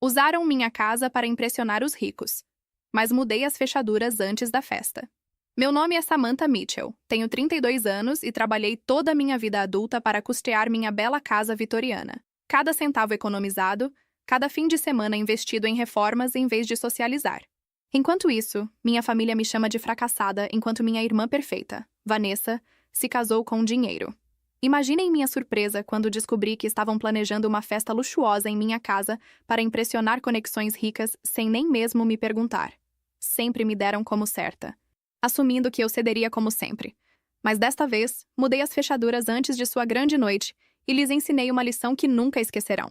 Usaram minha casa para impressionar os ricos, mas mudei as fechaduras antes da festa. Meu nome é Samantha Mitchell, tenho 32 anos e trabalhei toda a minha vida adulta para custear minha bela casa vitoriana. Cada centavo economizado, cada fim de semana investido em reformas em vez de socializar. Enquanto isso, minha família me chama de fracassada enquanto minha irmã perfeita, Vanessa, se casou com dinheiro. Imaginem minha surpresa quando descobri que estavam planejando uma festa luxuosa em minha casa para impressionar conexões ricas sem nem mesmo me perguntar. Sempre me deram como certa, assumindo que eu cederia como sempre. Mas desta vez, mudei as fechaduras antes de sua grande noite e lhes ensinei uma lição que nunca esquecerão.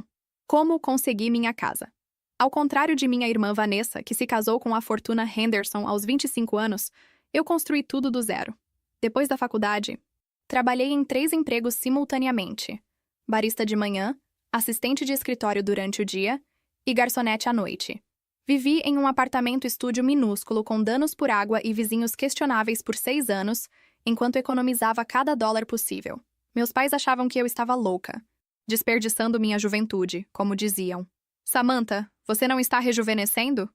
Como consegui minha casa. Ao contrário de minha irmã Vanessa, que se casou com a fortuna Henderson aos 25 anos, eu construí tudo do zero. Depois da faculdade, trabalhei em 3 empregos simultaneamente: barista de manhã, assistente de escritório durante o dia e garçonete à noite. Vivi em um apartamento-estúdio minúsculo com danos por água e vizinhos questionáveis por 6 anos, enquanto economizava cada dólar possível. Meus pais achavam que eu estava louca, desperdiçando minha juventude, como diziam. Samantha, você não está rejuvenescendo?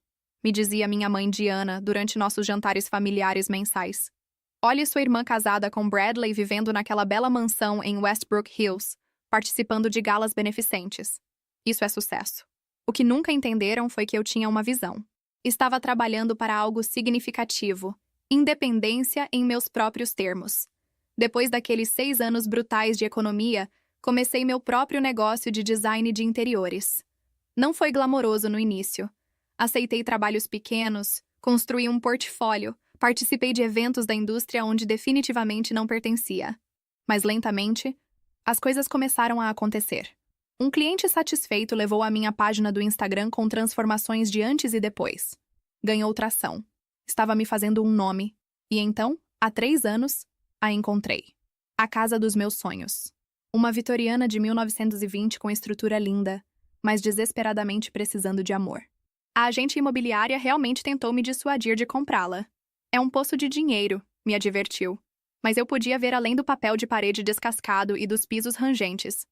Me dizia minha mãe Diana durante nossos jantares familiares mensais. Olhe sua irmã casada com Bradley vivendo naquela bela mansão em Westbrook Hills, participando de galas beneficentes. Isso é sucesso. O que nunca entenderam foi que eu tinha uma visão. Estava trabalhando para algo significativo, independência em meus próprios termos. Depois daqueles 6 anos brutais de economia, comecei meu próprio negócio de design de interiores. Não foi glamouroso no início. Aceitei trabalhos pequenos, construí um portfólio, participei de eventos da indústria onde definitivamente não pertencia. Mas lentamente, as coisas começaram a acontecer. Um cliente satisfeito levou a minha página do Instagram com transformações de antes e depois. Ganhou tração. Estava me fazendo um nome. E então, há 3 anos, a encontrei. A casa dos meus sonhos. Uma vitoriana de 1920 com estrutura linda, mas desesperadamente precisando de amor. A agente imobiliária realmente tentou me dissuadir de comprá-la. É um poço de dinheiro, me advertiu. Mas eu podia ver além do papel de parede descascado e dos pisos rangentes.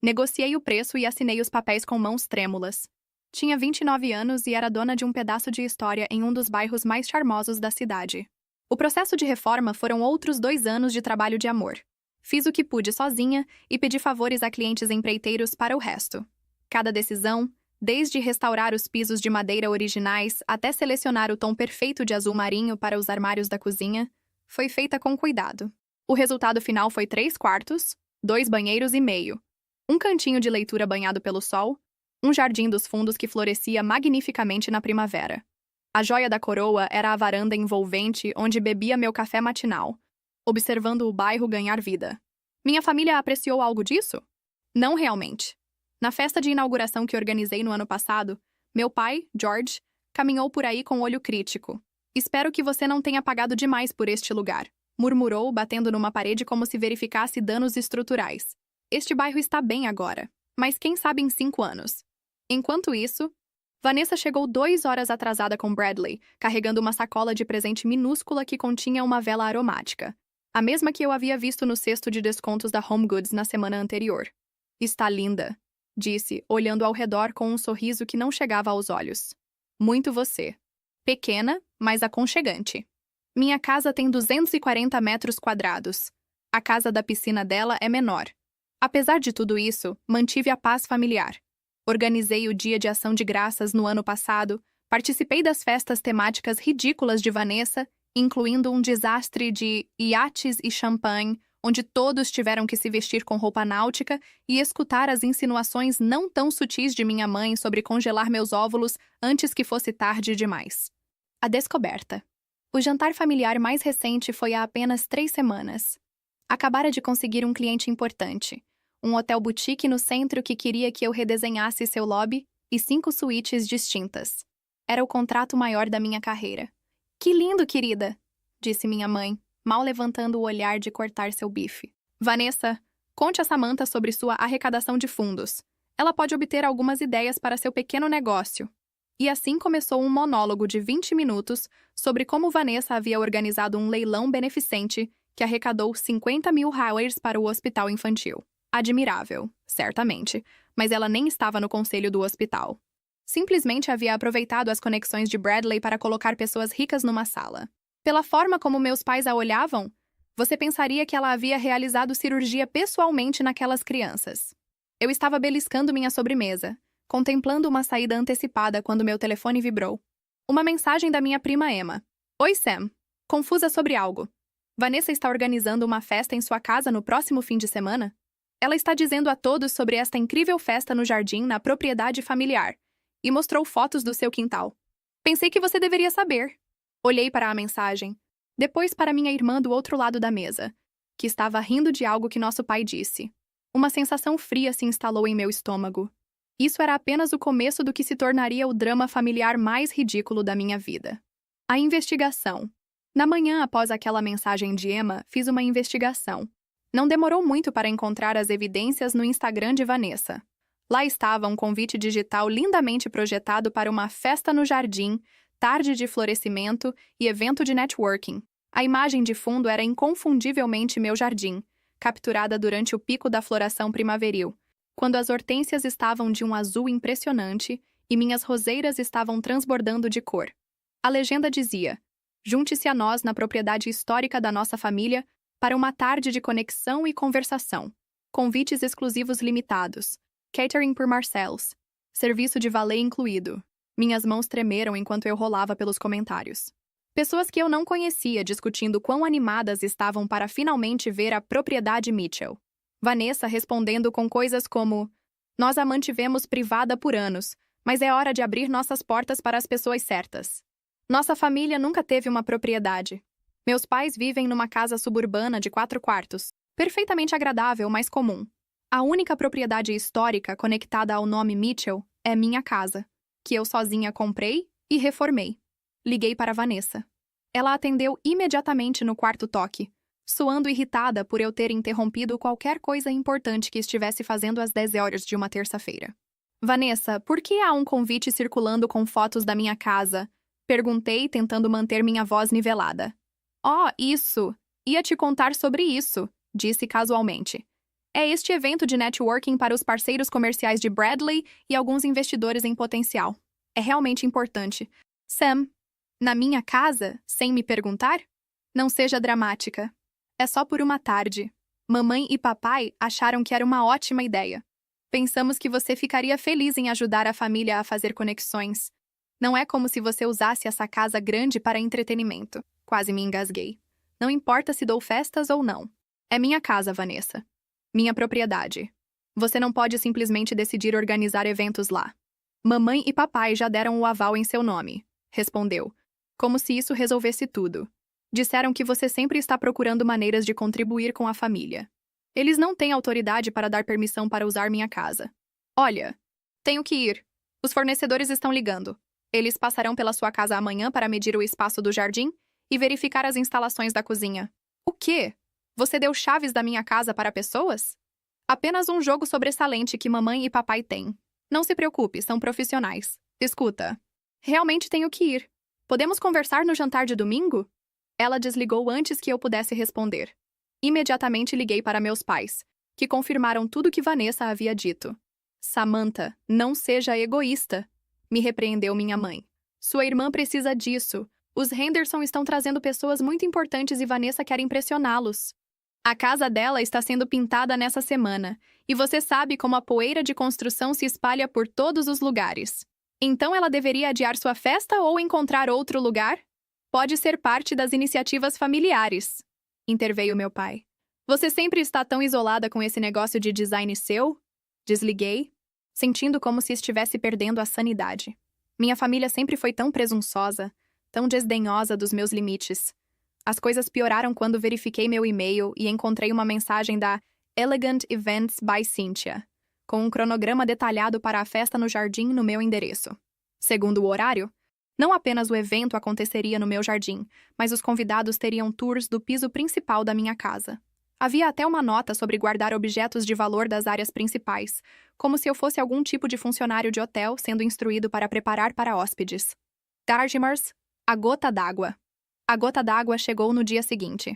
Negociei o preço e assinei os papéis com mãos trêmulas. Tinha 29 anos e era dona de um pedaço de história em um dos bairros mais charmosos da cidade. O processo de reforma foram outros 2 anos de trabalho de amor. Fiz o que pude sozinha e pedi favores a clientes empreiteiros para o resto. Cada decisão, desde restaurar os pisos de madeira originais até selecionar o tom perfeito de azul marinho para os armários da cozinha, foi feita com cuidado. O resultado final foi 3 quartos, 2 banheiros e meio, um cantinho de leitura banhado pelo sol, um jardim dos fundos que florescia magnificamente na primavera. A joia da coroa era a varanda envolvente onde bebia meu café matinal, observando o bairro ganhar vida. Minha família apreciou algo disso? Não realmente. Na festa de inauguração que organizei no ano passado, meu pai, George, caminhou por aí com olho crítico. Espero que você não tenha pagado demais por este lugar, murmurou, batendo numa parede como se verificasse danos estruturais. Este bairro está bem agora, mas quem sabe em 5 anos. Enquanto isso, Vanessa chegou 2 horas atrasada com Bradley, carregando uma sacola de presente minúscula que continha uma vela aromática, a mesma que eu havia visto no cesto de descontos da Home Goods na semana anterior. Está linda, disse, olhando ao redor com um sorriso que não chegava aos olhos. Muito você. Pequena, mas aconchegante. Minha casa tem 240 metros quadrados. A casa da piscina dela é menor. Apesar de tudo isso, mantive a paz familiar. Organizei o Dia de Ação de Graças no ano passado, participei das festas temáticas ridículas de Vanessa, incluindo um desastre de iates e champanhe, onde todos tiveram que se vestir com roupa náutica e escutar as insinuações não tão sutis de minha mãe sobre congelar meus óvulos antes que fosse tarde demais. A descoberta. O jantar familiar mais recente foi há apenas 3 semanas. Acabara de conseguir um cliente importante. Um hotel boutique no centro que queria que eu redesenhasse seu lobby e 5 suítes distintas. Era o contrato maior da minha carreira. Que lindo, querida! Disse minha mãe, mal levantando o olhar de cortar seu bife. Vanessa, conte a Samantha sobre sua arrecadação de fundos. Ela pode obter algumas ideias para seu pequeno negócio. E assim começou um monólogo de 20 minutos sobre como Vanessa havia organizado um leilão beneficente que arrecadou 50 mil hours para o hospital infantil. Admirável, certamente, mas ela nem estava no conselho do hospital. Simplesmente havia aproveitado as conexões de Bradley para colocar pessoas ricas numa sala. Pela forma como meus pais a olhavam, você pensaria que ela havia realizado cirurgia pessoalmente naquelas crianças. Eu estava beliscando minha sobremesa, contemplando uma saída antecipada quando meu telefone vibrou. Uma mensagem da minha prima Emma. Oi, Sam. Confusa sobre algo. Vanessa está organizando uma festa em sua casa no próximo fim de semana? Ela está dizendo a todos sobre esta incrível festa no jardim na propriedade familiar e mostrou fotos do seu quintal. Pensei que você deveria saber. Olhei para a mensagem, depois para minha irmã do outro lado da mesa, que estava rindo de algo que nosso pai disse. Uma sensação fria se instalou em meu estômago. Isso era apenas o começo do que se tornaria o drama familiar mais ridículo da minha vida. A investigação. Na manhã após aquela mensagem de Emma, fiz uma investigação. Não demorou muito para encontrar as evidências no Instagram de Vanessa. Lá estava um convite digital lindamente projetado para uma festa no jardim, tarde de florescimento e evento de networking. A imagem de fundo era inconfundivelmente meu jardim, capturada durante o pico da floração primaveril, quando as hortênsias estavam de um azul impressionante e minhas roseiras estavam transbordando de cor. A legenda dizia: junte-se a nós na propriedade histórica da nossa família para uma tarde de conexão e conversação. Convites exclusivos limitados. Catering por Marcel's. Serviço de valet incluído. Minhas mãos tremeram enquanto eu rolava pelos comentários. Pessoas que eu não conhecia discutindo quão animadas estavam para finalmente ver a propriedade Mitchell. Vanessa respondendo com coisas como: nós a mantivemos privada por anos, mas é hora de abrir nossas portas para as pessoas certas. Nossa família nunca teve uma propriedade. Meus pais vivem numa casa suburbana de 4 quartos, perfeitamente agradável, mas comum. A única propriedade histórica conectada ao nome Mitchell é minha casa, que eu sozinha comprei e reformei. Liguei para Vanessa. Ela atendeu imediatamente no quarto toque, soando irritada por eu ter interrompido qualquer coisa importante que estivesse fazendo às 10 horas de uma terça-feira. Vanessa, por que há um convite circulando com fotos da minha casa? Perguntei, tentando manter minha voz nivelada. Oh, isso! Ia te contar sobre isso, disse casualmente. É este evento de networking para os parceiros comerciais de Bradley e alguns investidores em potencial. É realmente importante. Sam, na minha casa, sem me perguntar? Não seja dramática. É só por uma tarde. Mamãe e papai acharam que era uma ótima ideia. Pensamos que você ficaria feliz em ajudar a família a fazer conexões. Não é como se você usasse essa casa grande para entretenimento. Quase me engasguei. Não importa se dou festas ou não. É minha casa, Vanessa. Minha propriedade. Você não pode simplesmente decidir organizar eventos lá. Mamãe e papai já deram o aval em seu nome, respondeu, como se isso resolvesse tudo. Disseram que você sempre está procurando maneiras de contribuir com a família. Eles não têm autoridade para dar permissão para usar minha casa. Olha, tenho que ir. Os fornecedores estão ligando. Eles passarão pela sua casa amanhã para medir o espaço do jardim e verificar as instalações da cozinha. O quê? Você deu chaves da minha casa para pessoas? Apenas um jogo sobressalente que mamãe e papai têm. Não se preocupe, são profissionais. Escuta. Realmente tenho que ir. Podemos conversar no jantar de domingo? Ela desligou antes que eu pudesse responder. Imediatamente liguei para meus pais, que confirmaram tudo que Vanessa havia dito. Samantha, não seja egoísta, me repreendeu minha mãe. Sua irmã precisa disso. Os Henderson estão trazendo pessoas muito importantes e Vanessa quer impressioná-los. A casa dela está sendo pintada nessa semana, e você sabe como a poeira de construção se espalha por todos os lugares. Então ela deveria adiar sua festa ou encontrar outro lugar? Pode ser parte das iniciativas familiares, interveio meu pai. Você sempre está tão isolada com esse negócio de design seu? Desliguei, sentindo como se estivesse perdendo a sanidade. Minha família sempre foi tão presunçosa, tão desdenhosa dos meus limites. As coisas pioraram quando verifiquei meu e-mail e encontrei uma mensagem da Elegant Events by Cynthia, com um cronograma detalhado para a festa no jardim no meu endereço. Segundo o horário, não apenas o evento aconteceria no meu jardim, mas os convidados teriam tours do piso principal da minha casa. Havia até uma nota sobre guardar objetos de valor das áreas principais, como se eu fosse algum tipo de funcionário de hotel sendo instruído para preparar para hóspedes. Gargimers, a gota d'água. A gota d'água chegou no dia seguinte.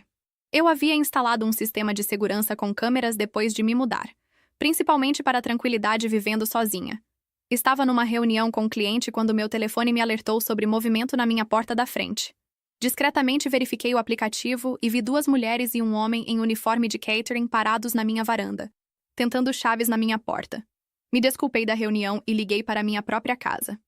Eu havia instalado um sistema de segurança com câmeras depois de me mudar, principalmente para a tranquilidade vivendo sozinha. Estava numa reunião com um cliente quando meu telefone me alertou sobre movimento na minha porta da frente. Discretamente verifiquei o aplicativo e vi 2 mulheres e um homem em uniforme de catering parados na minha varanda, tentando chaves na minha porta. Me desculpei da reunião e liguei para minha própria casa.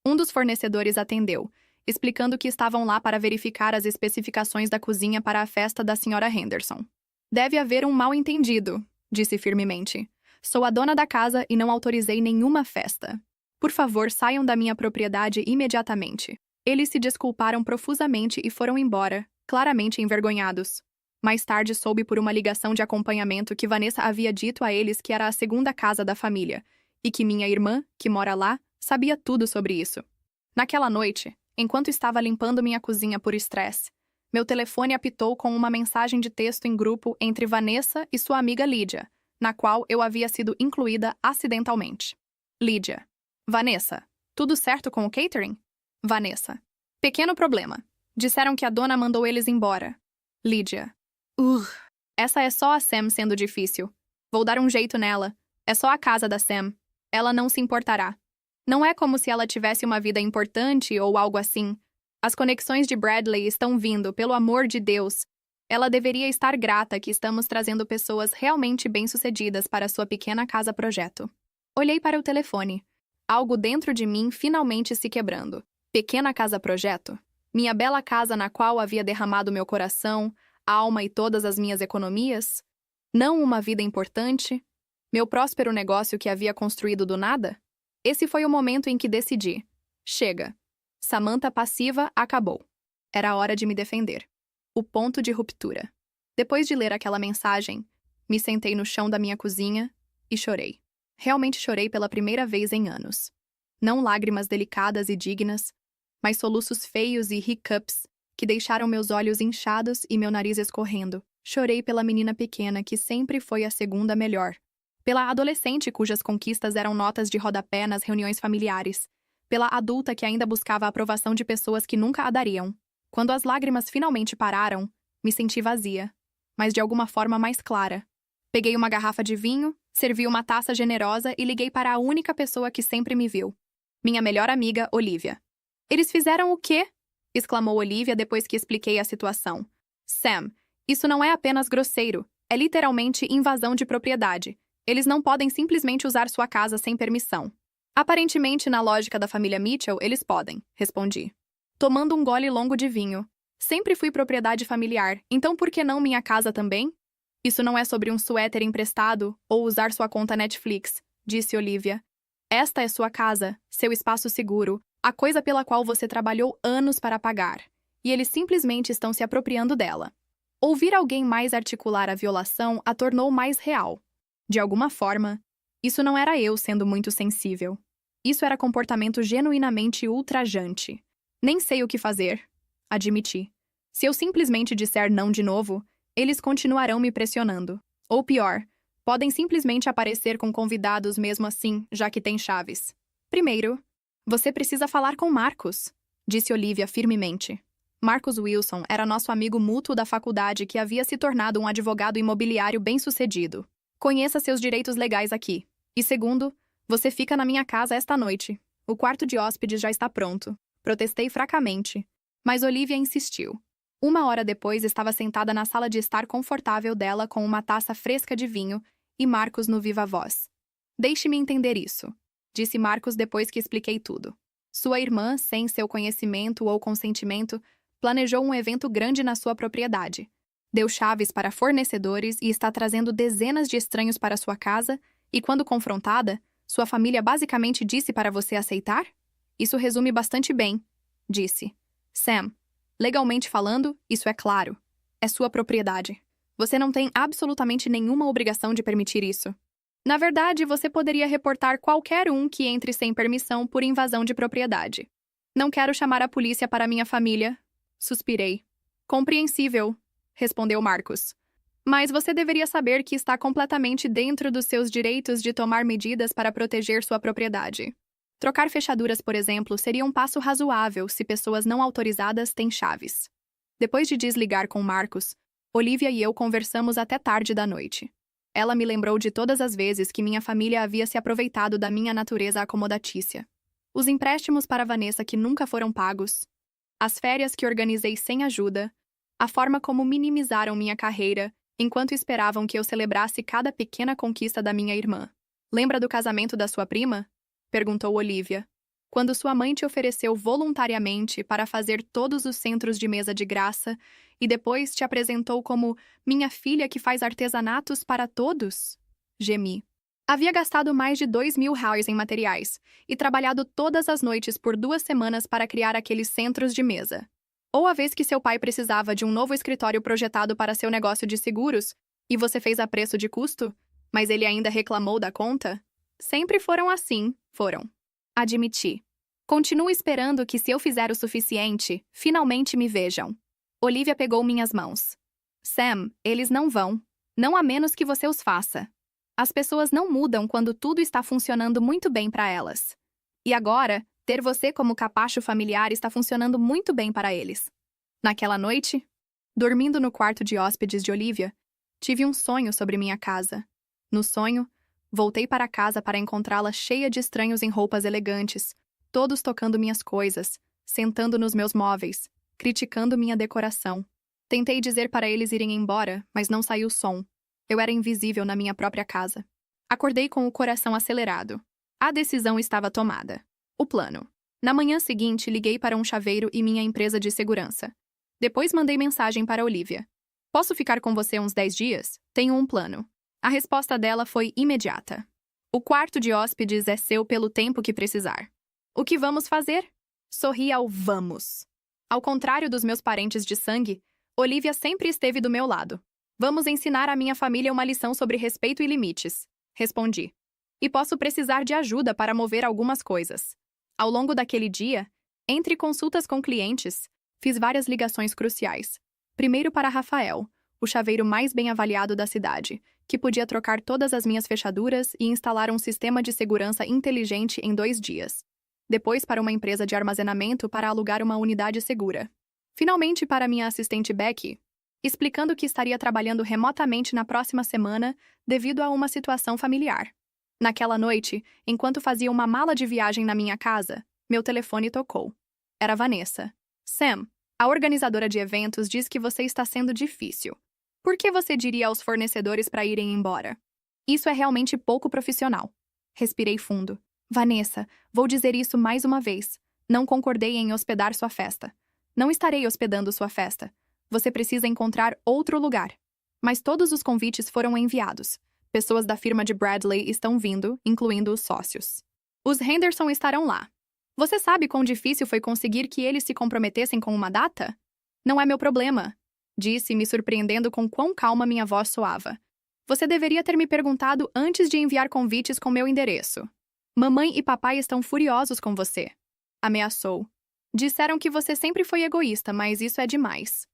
Um dos fornecedores atendeu, explicando que estavam lá para verificar as especificações da cozinha para a festa da Sra. Henderson. Deve haver um mal-entendido, disse firmemente. Sou a dona da casa e não autorizei nenhuma festa. Por favor, saiam da minha propriedade imediatamente. Eles se desculparam profusamente e foram embora, claramente envergonhados. Mais tarde soube por uma ligação de acompanhamento que Vanessa havia dito a eles que era a segunda casa da família, e que minha irmã, que mora lá, sabia tudo sobre isso. Naquela noite, enquanto estava limpando minha cozinha por estresse, meu telefone apitou com uma mensagem de texto em grupo entre Vanessa e sua amiga Lídia, na qual eu havia sido incluída acidentalmente. Lídia. Vanessa. Tudo certo com o catering? Vanessa. Pequeno problema. Disseram que a dona mandou eles embora. Lídia. Essa é só a Sam sendo difícil. Vou dar um jeito nela. É só a casa da Sam. Ela não se importará. Não é como se ela tivesse uma vida importante ou algo assim. As conexões de Bradley estão vindo, pelo amor de Deus. Ela deveria estar grata que estamos trazendo pessoas realmente bem-sucedidas para sua pequena casa-projeto. Olhei para o telefone. Algo dentro de mim finalmente se quebrando. Pequena casa-projeto? Minha bela casa na qual havia derramado meu coração, alma e todas as minhas economias? Não uma vida importante? Meu próspero negócio que havia construído do nada? Esse foi o momento em que decidi. Chega. Samantha passiva acabou. Era hora de me defender. O ponto de ruptura. Depois de ler aquela mensagem, me sentei no chão da minha cozinha e chorei. Realmente chorei pela primeira vez em anos. Não lágrimas delicadas e dignas, mas soluços feios e hiccups que deixaram meus olhos inchados e meu nariz escorrendo. Chorei pela menina pequena que sempre foi a segunda melhor. Pela adolescente cujas conquistas eram notas de rodapé nas reuniões familiares. Pela adulta que ainda buscava a aprovação de pessoas que nunca a dariam. Quando as lágrimas finalmente pararam, me senti vazia, mas de alguma forma mais clara. Peguei uma garrafa de vinho, servi uma taça generosa e liguei para a única pessoa que sempre me viu. Minha melhor amiga, Olivia. Eles fizeram o quê? Exclamou Olivia depois que expliquei a situação. Sam, isso não é apenas grosseiro, é literalmente invasão de propriedade. Eles não podem simplesmente usar sua casa sem permissão. Aparentemente, na lógica da família Mitchell, eles podem, respondi. Tomando um gole longo de vinho. Sempre fui propriedade familiar, então por que não minha casa também? Isso não é sobre um suéter emprestado ou usar sua conta Netflix, disse Olivia. Esta é sua casa, seu espaço seguro, a coisa pela qual você trabalhou anos para pagar. E eles simplesmente estão se apropriando dela. Ouvir alguém mais articular a violação a tornou mais real. De alguma forma, isso não era eu sendo muito sensível. Isso era comportamento genuinamente ultrajante. Nem sei o que fazer, admiti. Se eu simplesmente disser não de novo, eles continuarão me pressionando. Ou pior, podem simplesmente aparecer com convidados mesmo assim, já que tem chaves. Primeiro, você precisa falar com Marcus, disse Olivia firmemente. Marcus Wilson era nosso amigo mútuo da faculdade que havia se tornado um advogado imobiliário bem-sucedido. Conheça seus direitos legais aqui. E segundo, você fica na minha casa esta noite. O quarto de hóspedes já está pronto. Protestei fracamente, mas Olivia insistiu. 1 hora depois estava sentada na sala de estar confortável dela com uma taça fresca de vinho e Marcus no viva voz. Deixe-me entender isso, disse Marcus depois que expliquei tudo. Sua irmã, sem seu conhecimento ou consentimento, planejou um evento grande na sua propriedade. Deu chaves para fornecedores e está trazendo dezenas de estranhos para sua casa e, quando confrontada, sua família basicamente disse para você aceitar? Isso resume bastante bem, disse. Sam, legalmente falando, isso é claro. É sua propriedade. Você não tem absolutamente nenhuma obrigação de permitir isso. Na verdade, você poderia reportar qualquer um que entre sem permissão por invasão de propriedade. Não quero chamar a polícia para minha família. Suspirei. Compreensível, respondeu Marcus. Mas você deveria saber que está completamente dentro dos seus direitos de tomar medidas para proteger sua propriedade. Trocar fechaduras, por exemplo, seria um passo razoável se pessoas não autorizadas têm chaves. Depois de desligar com Marcus, Olivia e eu conversamos até tarde da noite. Ela me lembrou de todas as vezes que minha família havia se aproveitado da minha natureza acomodatícia. Os empréstimos para Vanessa que nunca foram pagos, as férias que organizei sem ajuda, a forma como minimizaram minha carreira enquanto esperavam que eu celebrasse cada pequena conquista da minha irmã. Lembra do casamento da sua prima? Perguntou Olivia. Quando sua mãe te ofereceu voluntariamente para fazer todos os centros de mesa de graça e depois te apresentou como minha filha que faz artesanatos para todos? Gemi. Havia gastado mais de $2.000 em materiais e trabalhado todas as noites por 2 semanas para criar aqueles centros de mesa. Ou a vez que seu pai precisava de um novo escritório projetado para seu negócio de seguros e você fez a preço de custo, mas ele ainda reclamou da conta? Sempre foram assim, foram. Admiti. Continuo esperando que, se eu fizer o suficiente, finalmente me vejam. Olivia pegou minhas mãos. Sam, eles não vão. Não a menos que você os faça. As pessoas não mudam quando tudo está funcionando muito bem para elas. E agora, ter você como capacho familiar está funcionando muito bem para eles. Naquela noite, dormindo no quarto de hóspedes de Olivia, tive um sonho sobre minha casa. No sonho, voltei para casa para encontrá-la cheia de estranhos em roupas elegantes, todos tocando minhas coisas, sentando nos meus móveis, criticando minha decoração. Tentei dizer para eles irem embora, mas não saiu som. Eu era invisível na minha própria casa. Acordei com o coração acelerado. A decisão estava tomada. O plano. Na manhã seguinte, liguei para um chaveiro e minha empresa de segurança. Depois mandei mensagem para Olivia. Posso ficar com você uns 10 dias? Tenho um plano. A resposta dela foi imediata. O quarto de hóspedes é seu pelo tempo que precisar. O que vamos fazer? Sorri ao vamos. Ao contrário dos meus parentes de sangue, Olivia sempre esteve do meu lado. Vamos ensinar à minha família uma lição sobre respeito e limites, respondi. E posso precisar de ajuda para mover algumas coisas. Ao longo daquele dia, entre consultas com clientes, fiz várias ligações cruciais. Primeiro para Rafael, o chaveiro mais bem avaliado da cidade, que podia trocar todas as minhas fechaduras e instalar um sistema de segurança inteligente em 2 dias. Depois para uma empresa de armazenamento para alugar uma unidade segura. Finalmente para minha assistente Becky, explicando que estaria trabalhando remotamente na próxima semana devido a uma situação familiar. Naquela noite, enquanto fazia uma mala de viagem na minha casa, meu telefone tocou. Era Vanessa. Sam, a organizadora de eventos diz que você está sendo difícil. Por que você diria aos fornecedores para irem embora? Isso é realmente pouco profissional. Respirei fundo. Vanessa, vou dizer isso mais uma vez. Não concordei em hospedar sua festa. Não estarei hospedando sua festa. Você precisa encontrar outro lugar. Mas todos os convites foram enviados. Pessoas da firma de Bradley estão vindo, incluindo os sócios. Os Henderson estarão lá. Você sabe quão difícil foi conseguir que eles se comprometessem com uma data? Não é meu problema, disse, me surpreendendo com quão calma minha voz soava. Você deveria ter me perguntado antes de enviar convites com meu endereço. Mamãe e papai estão furiosos com você. Ameaçou. Disseram que você sempre foi egoísta, mas isso é demais.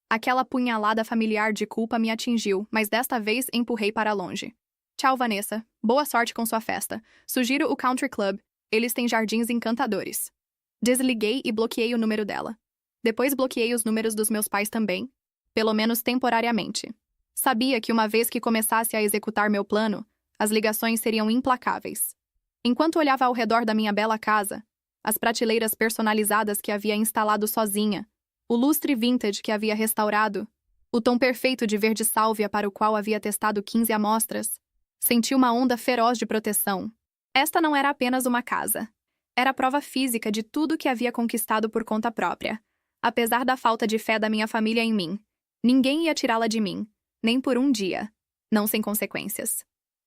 Aquela punhalada familiar de culpa me atingiu, mas desta vez empurrei para longe. Tchau, Vanessa. Boa sorte com sua festa. Sugiro o Country Club. Eles têm jardins encantadores. Desliguei e bloqueei o número dela. Depois bloqueei os números dos meus pais também, pelo menos temporariamente. Sabia que uma vez que começasse a executar meu plano, as ligações seriam implacáveis. Enquanto olhava ao redor da minha bela casa, as prateleiras personalizadas que havia instalado sozinha, o lustre vintage que havia restaurado, o tom perfeito de verde sálvia para o qual havia testado 15 amostras, senti uma onda feroz de proteção. Esta não era apenas uma casa. Era a prova física de tudo que havia conquistado por conta própria. Apesar da falta de fé da minha família em mim, ninguém ia tirá-la de mim, nem por um dia, não sem consequências.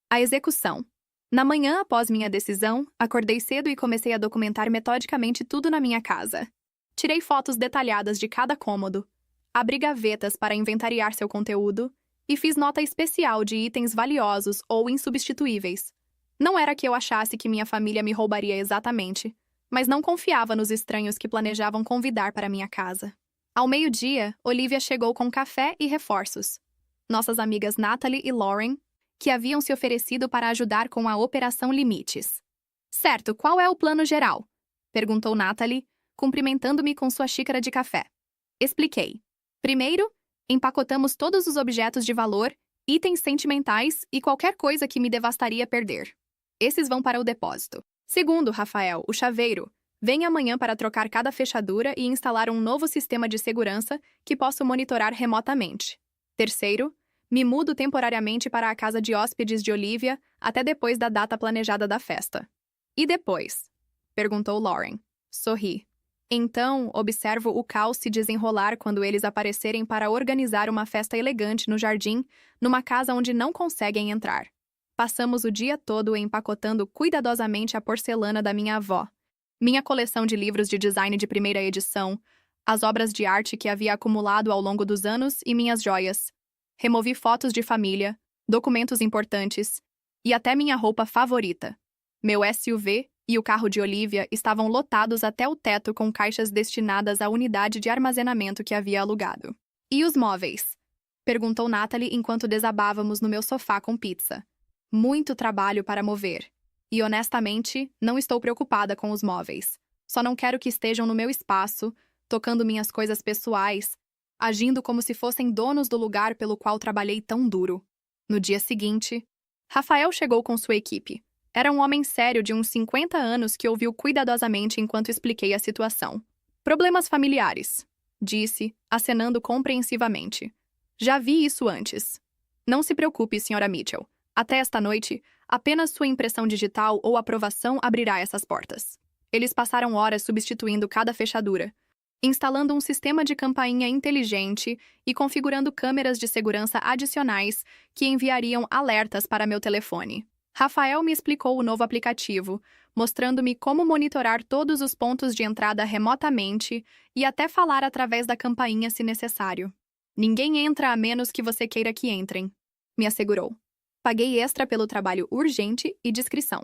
A execução. Na manhã após minha decisão, acordei cedo e comecei a documentar metodicamente tudo na minha casa. Tirei fotos detalhadas de cada cômodo, abri gavetas para inventariar seu conteúdo e fiz nota especial de itens valiosos ou insubstituíveis. Não era que eu achasse que minha família me roubaria exatamente, mas não confiava nos estranhos que planejavam convidar para minha casa. Ao meio-dia, Olivia chegou com café e reforços. Nossas amigas Natalie e Lauren, que haviam se oferecido para ajudar com a Operação Limites. Certo, qual é o plano geral? Perguntou Natalie, cumprimentando-me com sua xícara de café. Expliquei. Primeiro, empacotamos todos os objetos de valor itens sentimentais e qualquer coisa que me devastaria perder. Esses vão para o depósito. Segundo, Rafael, o chaveiro. Venha amanhã para trocar cada fechadura e instalar um novo sistema de segurança que posso monitorar remotamente. Terceiro, me mudo temporariamente para a casa de hóspedes de Olivia até depois da data planejada da festa. E depois? Perguntou Lauren. Sorri. Então, observo o caos se desenrolar quando eles aparecerem para organizar uma festa elegante no jardim, numa casa onde não conseguem entrar. Passamos o dia todo empacotando cuidadosamente a porcelana da minha avó, minha coleção de livros de design de primeira edição, as obras de arte que havia acumulado ao longo dos anos e minhas joias. Removi fotos de família, documentos importantes e até minha roupa favorita. Meu SUV e o carro de Olivia estavam lotados até o teto com caixas destinadas à unidade de armazenamento que havia alugado. E os móveis? Perguntou Natalie enquanto desabávamos no meu sofá com pizza. Muito trabalho para mover. E honestamente, não estou preocupada com os móveis. Só não quero que estejam no meu espaço, tocando minhas coisas pessoais, agindo como se fossem donos do lugar pelo qual trabalhei tão duro. No dia seguinte, Rafael chegou com sua equipe. Era um homem sério de uns 50 anos que ouviu cuidadosamente enquanto expliquei a situação. Problemas familiares, disse, acenando compreensivamente. Já vi isso antes. Não se preocupe, Sra. Mitchell. Até esta noite, apenas sua impressão digital ou aprovação abrirá essas portas. Eles passaram horas substituindo cada fechadura, instalando um sistema de campainha inteligente e configurando câmeras de segurança adicionais que enviariam alertas para meu telefone. Rafael me explicou o novo aplicativo, mostrando-me como monitorar todos os pontos de entrada remotamente e até falar através da campainha se necessário. Ninguém entra a menos que você queira que entrem, me assegurou. Paguei extra pelo trabalho urgente e discrição.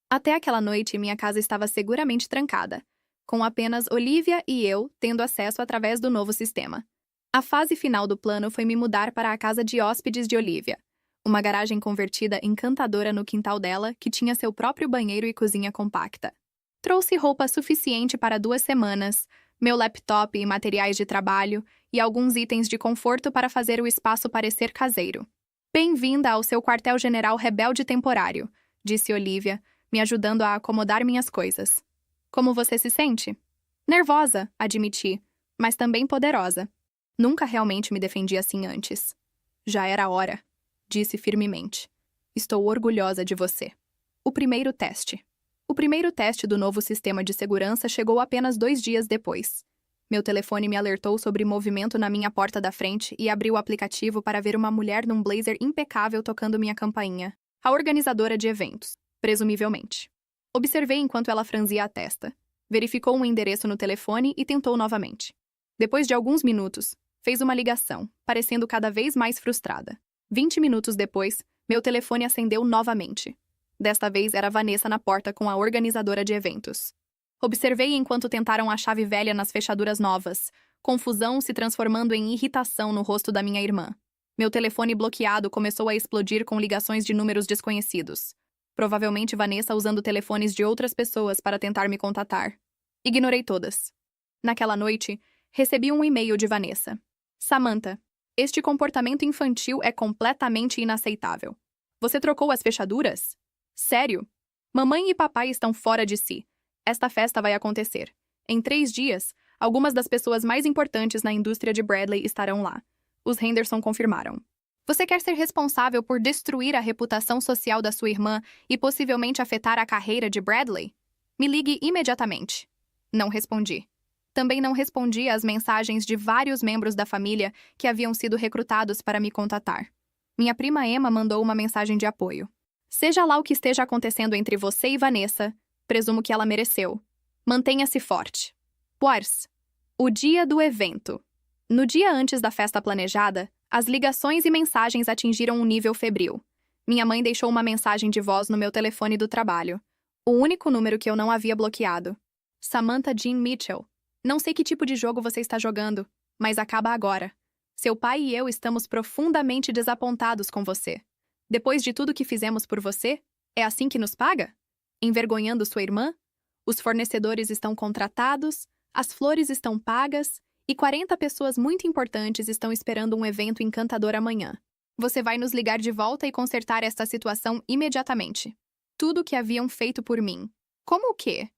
Até aquela noite, minha casa estava seguramente trancada, com apenas Olivia e eu tendo acesso através do novo sistema. A fase final do plano foi me mudar para a casa de hóspedes de Olivia, uma garagem convertida encantadora no quintal dela que tinha seu próprio banheiro e cozinha compacta. Trouxe roupa suficiente para 2 semanas, meu laptop e materiais de trabalho e alguns itens de conforto para fazer o espaço parecer caseiro. Bem-vinda ao seu quartel-general rebelde temporário, disse Olivia, me ajudando a acomodar minhas coisas. Como você se sente? Nervosa, admiti, mas também poderosa. Nunca realmente me defendi assim antes. Já era hora, disse firmemente. Estou orgulhosa de você. O primeiro teste. O primeiro teste do novo sistema de segurança chegou apenas 2 dias depois. Meu telefone me alertou sobre movimento na minha porta da frente e abri o aplicativo para ver uma mulher num blazer impecável tocando minha campainha. A organizadora de eventos, presumivelmente. Observei enquanto ela franzia a testa. Verificou um endereço no telefone e tentou novamente. Depois de alguns minutos, fez uma ligação, parecendo cada vez mais frustrada. 20 minutos depois, meu telefone acendeu novamente. Desta vez era Vanessa na porta com a organizadora de eventos. Observei enquanto tentaram a chave velha nas fechaduras novas, confusão se transformando em irritação no rosto da minha irmã. Meu telefone bloqueado começou a explodir com ligações de números desconhecidos. Provavelmente Vanessa usando telefones de outras pessoas para tentar me contatar. Ignorei todas. Naquela noite, recebi um e-mail de Vanessa. Samantha, este comportamento infantil é completamente inaceitável. Você trocou as fechaduras? Sério? Mamãe e papai estão fora de si. Esta festa vai acontecer. Em 3 dias, algumas das pessoas mais importantes na indústria de Bradley estarão lá. Os Henderson confirmaram. Você quer ser responsável por destruir a reputação social da sua irmã e possivelmente afetar a carreira de Bradley? Me ligue imediatamente. Não respondi. Também não respondi às mensagens de vários membros da família que haviam sido recrutados para me contatar. Minha prima Emma mandou uma mensagem de apoio. Seja lá o que esteja acontecendo entre você e Vanessa, presumo que ela mereceu. Mantenha-se forte. Wars. O dia do evento. No dia antes da festa planejada, as ligações e mensagens atingiram um nível febril. Minha mãe deixou uma mensagem de voz no meu telefone do trabalho. O único número que eu não havia bloqueado. Samantha Jean Mitchell. Não sei que tipo de jogo você está jogando, mas acaba agora. Seu pai e eu estamos profundamente desapontados com você. Depois de tudo que fizemos por você, é assim que nos paga? Envergonhando sua irmã? Os fornecedores estão contratados, as flores estão pagas e 40 pessoas muito importantes estão esperando um evento encantador amanhã. Você vai nos ligar de volta e consertar esta situação imediatamente. Tudo o que haviam feito por mim. Como o quê?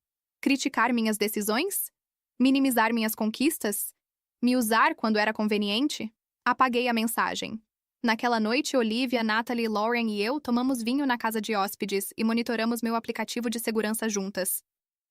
Criticar minhas decisões? Minimizar minhas conquistas? Me usar quando era conveniente? Apaguei a mensagem. Naquela noite, Olivia, Natalie, Lauren e eu tomamos vinho na casa de hóspedes e monitoramos meu aplicativo de segurança juntas,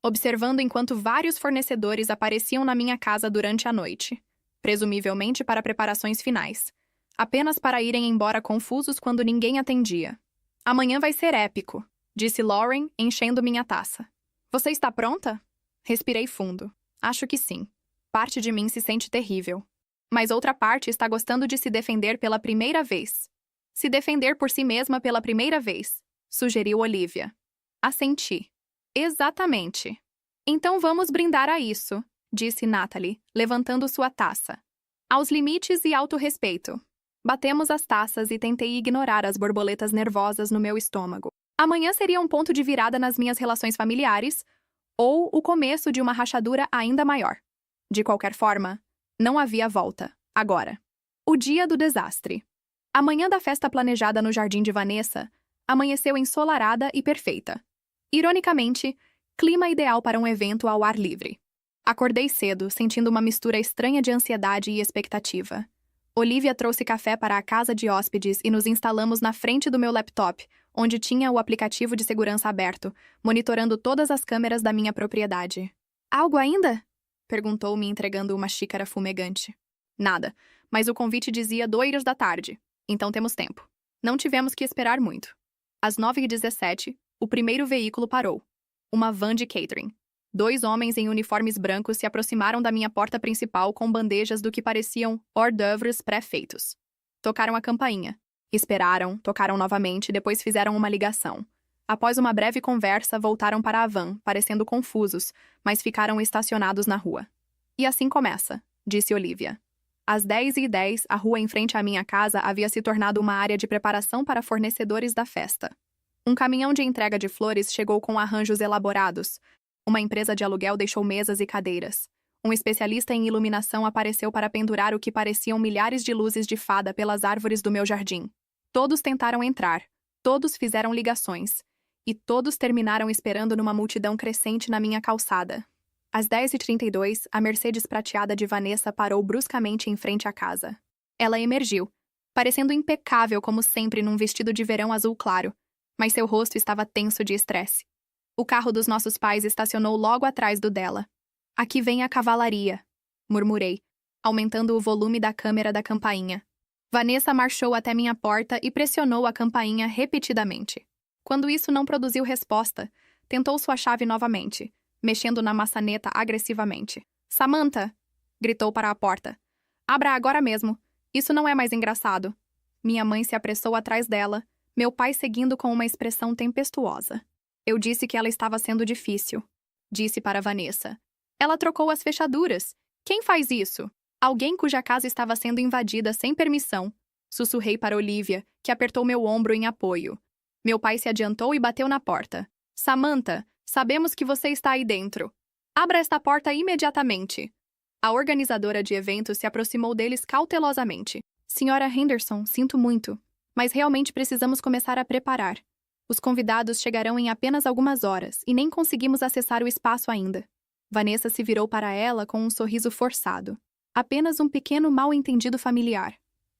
observando enquanto vários fornecedores apareciam na minha casa durante a noite, presumivelmente para preparações finais, apenas para irem embora confusos quando ninguém atendia. Amanhã vai ser épico, disse Lauren, enchendo minha taça. Você está pronta? Respirei fundo. Acho que sim. Parte de mim se sente terrível. Mas outra parte está gostando de se defender pela primeira vez. Se defender por si mesma pela primeira vez, sugeriu Olivia. Assenti. Exatamente. Então vamos brindar a isso, disse Natalie, levantando sua taça. Aos limites e autorrespeito. Batemos as taças e tentei ignorar as borboletas nervosas no meu estômago. Amanhã seria um ponto de virada nas minhas relações familiares, ou o começo de uma rachadura ainda maior. De qualquer forma, não havia volta, agora. O dia do desastre. A manhã da festa planejada no jardim de Vanessa amanheceu ensolarada e perfeita. Ironicamente, clima ideal para um evento ao ar livre. Acordei cedo, sentindo uma mistura estranha de ansiedade e expectativa. Olivia trouxe café para a casa de hóspedes e nos instalamos na frente do meu laptop, onde tinha o aplicativo de segurança aberto, monitorando todas as câmeras da minha propriedade. Algo ainda? Perguntou-me, entregando uma xícara fumegante. Nada, mas o convite dizia 14h, então temos tempo. Não tivemos que esperar muito. Às 9h17, o primeiro veículo parou. Uma van de catering. 2 homens em uniformes brancos se aproximaram da minha porta principal com bandejas do que pareciam hors d'oeuvres pré-feitos. Tocaram a campainha. Esperaram, tocaram novamente, depois fizeram uma ligação. Após uma breve conversa, voltaram para a van, parecendo confusos, mas ficaram estacionados na rua. E assim começa, disse Olivia. Às 10h10, a rua em frente à minha casa havia se tornado uma área de preparação para fornecedores da festa. Um caminhão de entrega de flores chegou com arranjos elaborados. Uma empresa de aluguel deixou mesas e cadeiras. Um especialista em iluminação apareceu para pendurar o que pareciam milhares de luzes de fada pelas árvores do meu jardim. Todos tentaram entrar. Todos fizeram ligações. E todos terminaram esperando numa multidão crescente na minha calçada. Às 10h32, a Mercedes prateada de Vanessa parou bruscamente em frente à casa. Ela emergiu, parecendo impecável como sempre num vestido de verão azul claro, mas seu rosto estava tenso de estresse. O carro dos nossos pais estacionou logo atrás do dela. Aqui vem a cavalaria, murmurei, aumentando o volume da câmera da campainha. Vanessa marchou até minha porta e pressionou a campainha repetidamente. Quando isso não produziu resposta, tentou sua chave novamente, mexendo na maçaneta agressivamente. Samantha! Gritou para a porta. Abra agora mesmo. Isso não é mais engraçado. Minha mãe se apressou atrás dela, meu pai seguindo com uma expressão tempestuosa. Eu disse que ela estava sendo difícil. Disse para Vanessa. Ela trocou as fechaduras. Quem faz isso? Alguém cuja casa estava sendo invadida sem permissão. Sussurrei para Olivia, que apertou meu ombro em apoio. Meu pai se adiantou e bateu na porta. Samantha, sabemos que você está aí dentro. Abra esta porta imediatamente. A organizadora de eventos se aproximou deles cautelosamente. Senhora Henderson, sinto muito, mas realmente precisamos começar a preparar. Os convidados chegarão em apenas algumas horas e nem conseguimos acessar o espaço ainda. Vanessa se virou para ela com um sorriso forçado. Apenas um pequeno mal-entendido familiar.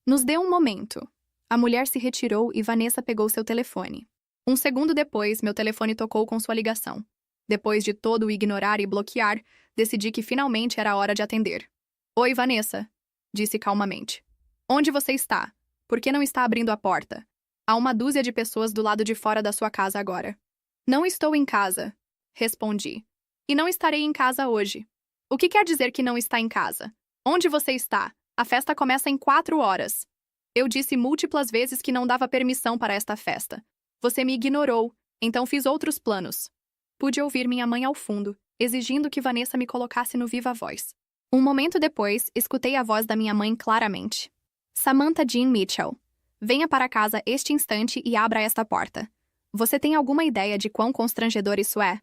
Nos dê um momento. A mulher se retirou e Vanessa pegou seu telefone. Um segundo depois, meu telefone tocou com sua ligação. Depois de todo o ignorar e bloquear, decidi que finalmente era a hora de atender. Oi, Vanessa, disse calmamente. Onde você está? Por que não está abrindo a porta? Há uma dúzia de pessoas do lado de fora da sua casa agora. Não estou em casa, respondi. E não estarei em casa hoje. O que quer dizer que não está em casa? Onde você está? A festa começa em 4 horas. Eu disse múltiplas vezes que não dava permissão para esta festa. Você me ignorou, então fiz outros planos. Pude ouvir minha mãe ao fundo, exigindo que Vanessa me colocasse no viva-voz. Um momento depois, escutei a voz da minha mãe claramente. Samantha Jean Mitchell. Venha para casa este instante e abra esta porta. Você tem alguma ideia de quão constrangedor isso é?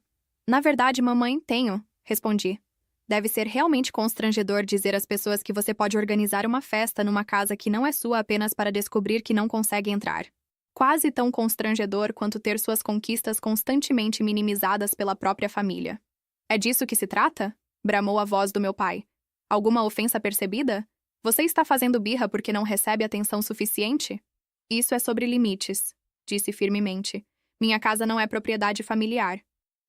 Na verdade, mamãe, tenho, respondi. Deve ser realmente constrangedor dizer às pessoas que você pode organizar uma festa numa casa que não é sua apenas para descobrir que não consegue entrar. Quase tão constrangedor quanto ter suas conquistas constantemente minimizadas pela própria família. É disso que se trata? Bramou a voz do meu pai. Alguma ofensa percebida? Você está fazendo birra porque não recebe atenção suficiente? Isso é sobre limites, disse firmemente. Minha casa não é propriedade familiar.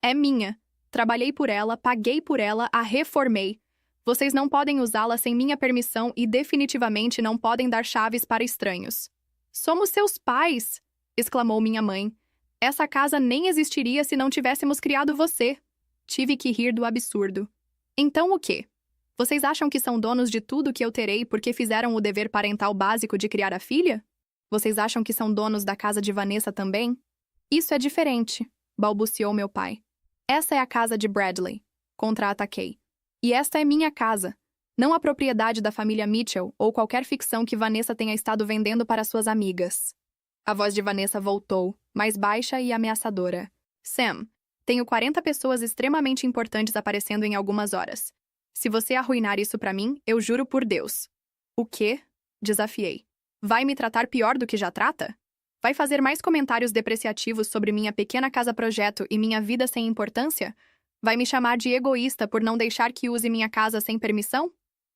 É minha. Trabalhei por ela, paguei por ela, a reformei. Vocês não podem usá-la sem minha permissão e definitivamente não podem dar chaves para estranhos. Somos seus pais! Exclamou minha mãe. Essa casa nem existiria se não tivéssemos criado você. Tive que rir do absurdo. Então o quê? Vocês acham que são donos de tudo que eu terei porque fizeram o dever parental básico de criar a filha? Vocês acham que são donos da casa de Vanessa também? Isso é diferente, balbuciou meu pai. Essa é a casa de Bradley, contra-ataquei. E esta é minha casa, não a propriedade da família Mitchell ou qualquer ficção que Vanessa tenha estado vendendo para suas amigas. A voz de Vanessa voltou, mais baixa e ameaçadora. Sam, tenho 40 pessoas extremamente importantes aparecendo em algumas horas. Se você arruinar isso pra mim, eu juro por Deus. O quê? Desafiei. Vai me tratar pior do que já trata? Vai fazer mais comentários depreciativos sobre minha pequena casa-projeto e minha vida sem importância? Vai me chamar de egoísta por não deixar que use minha casa sem permissão?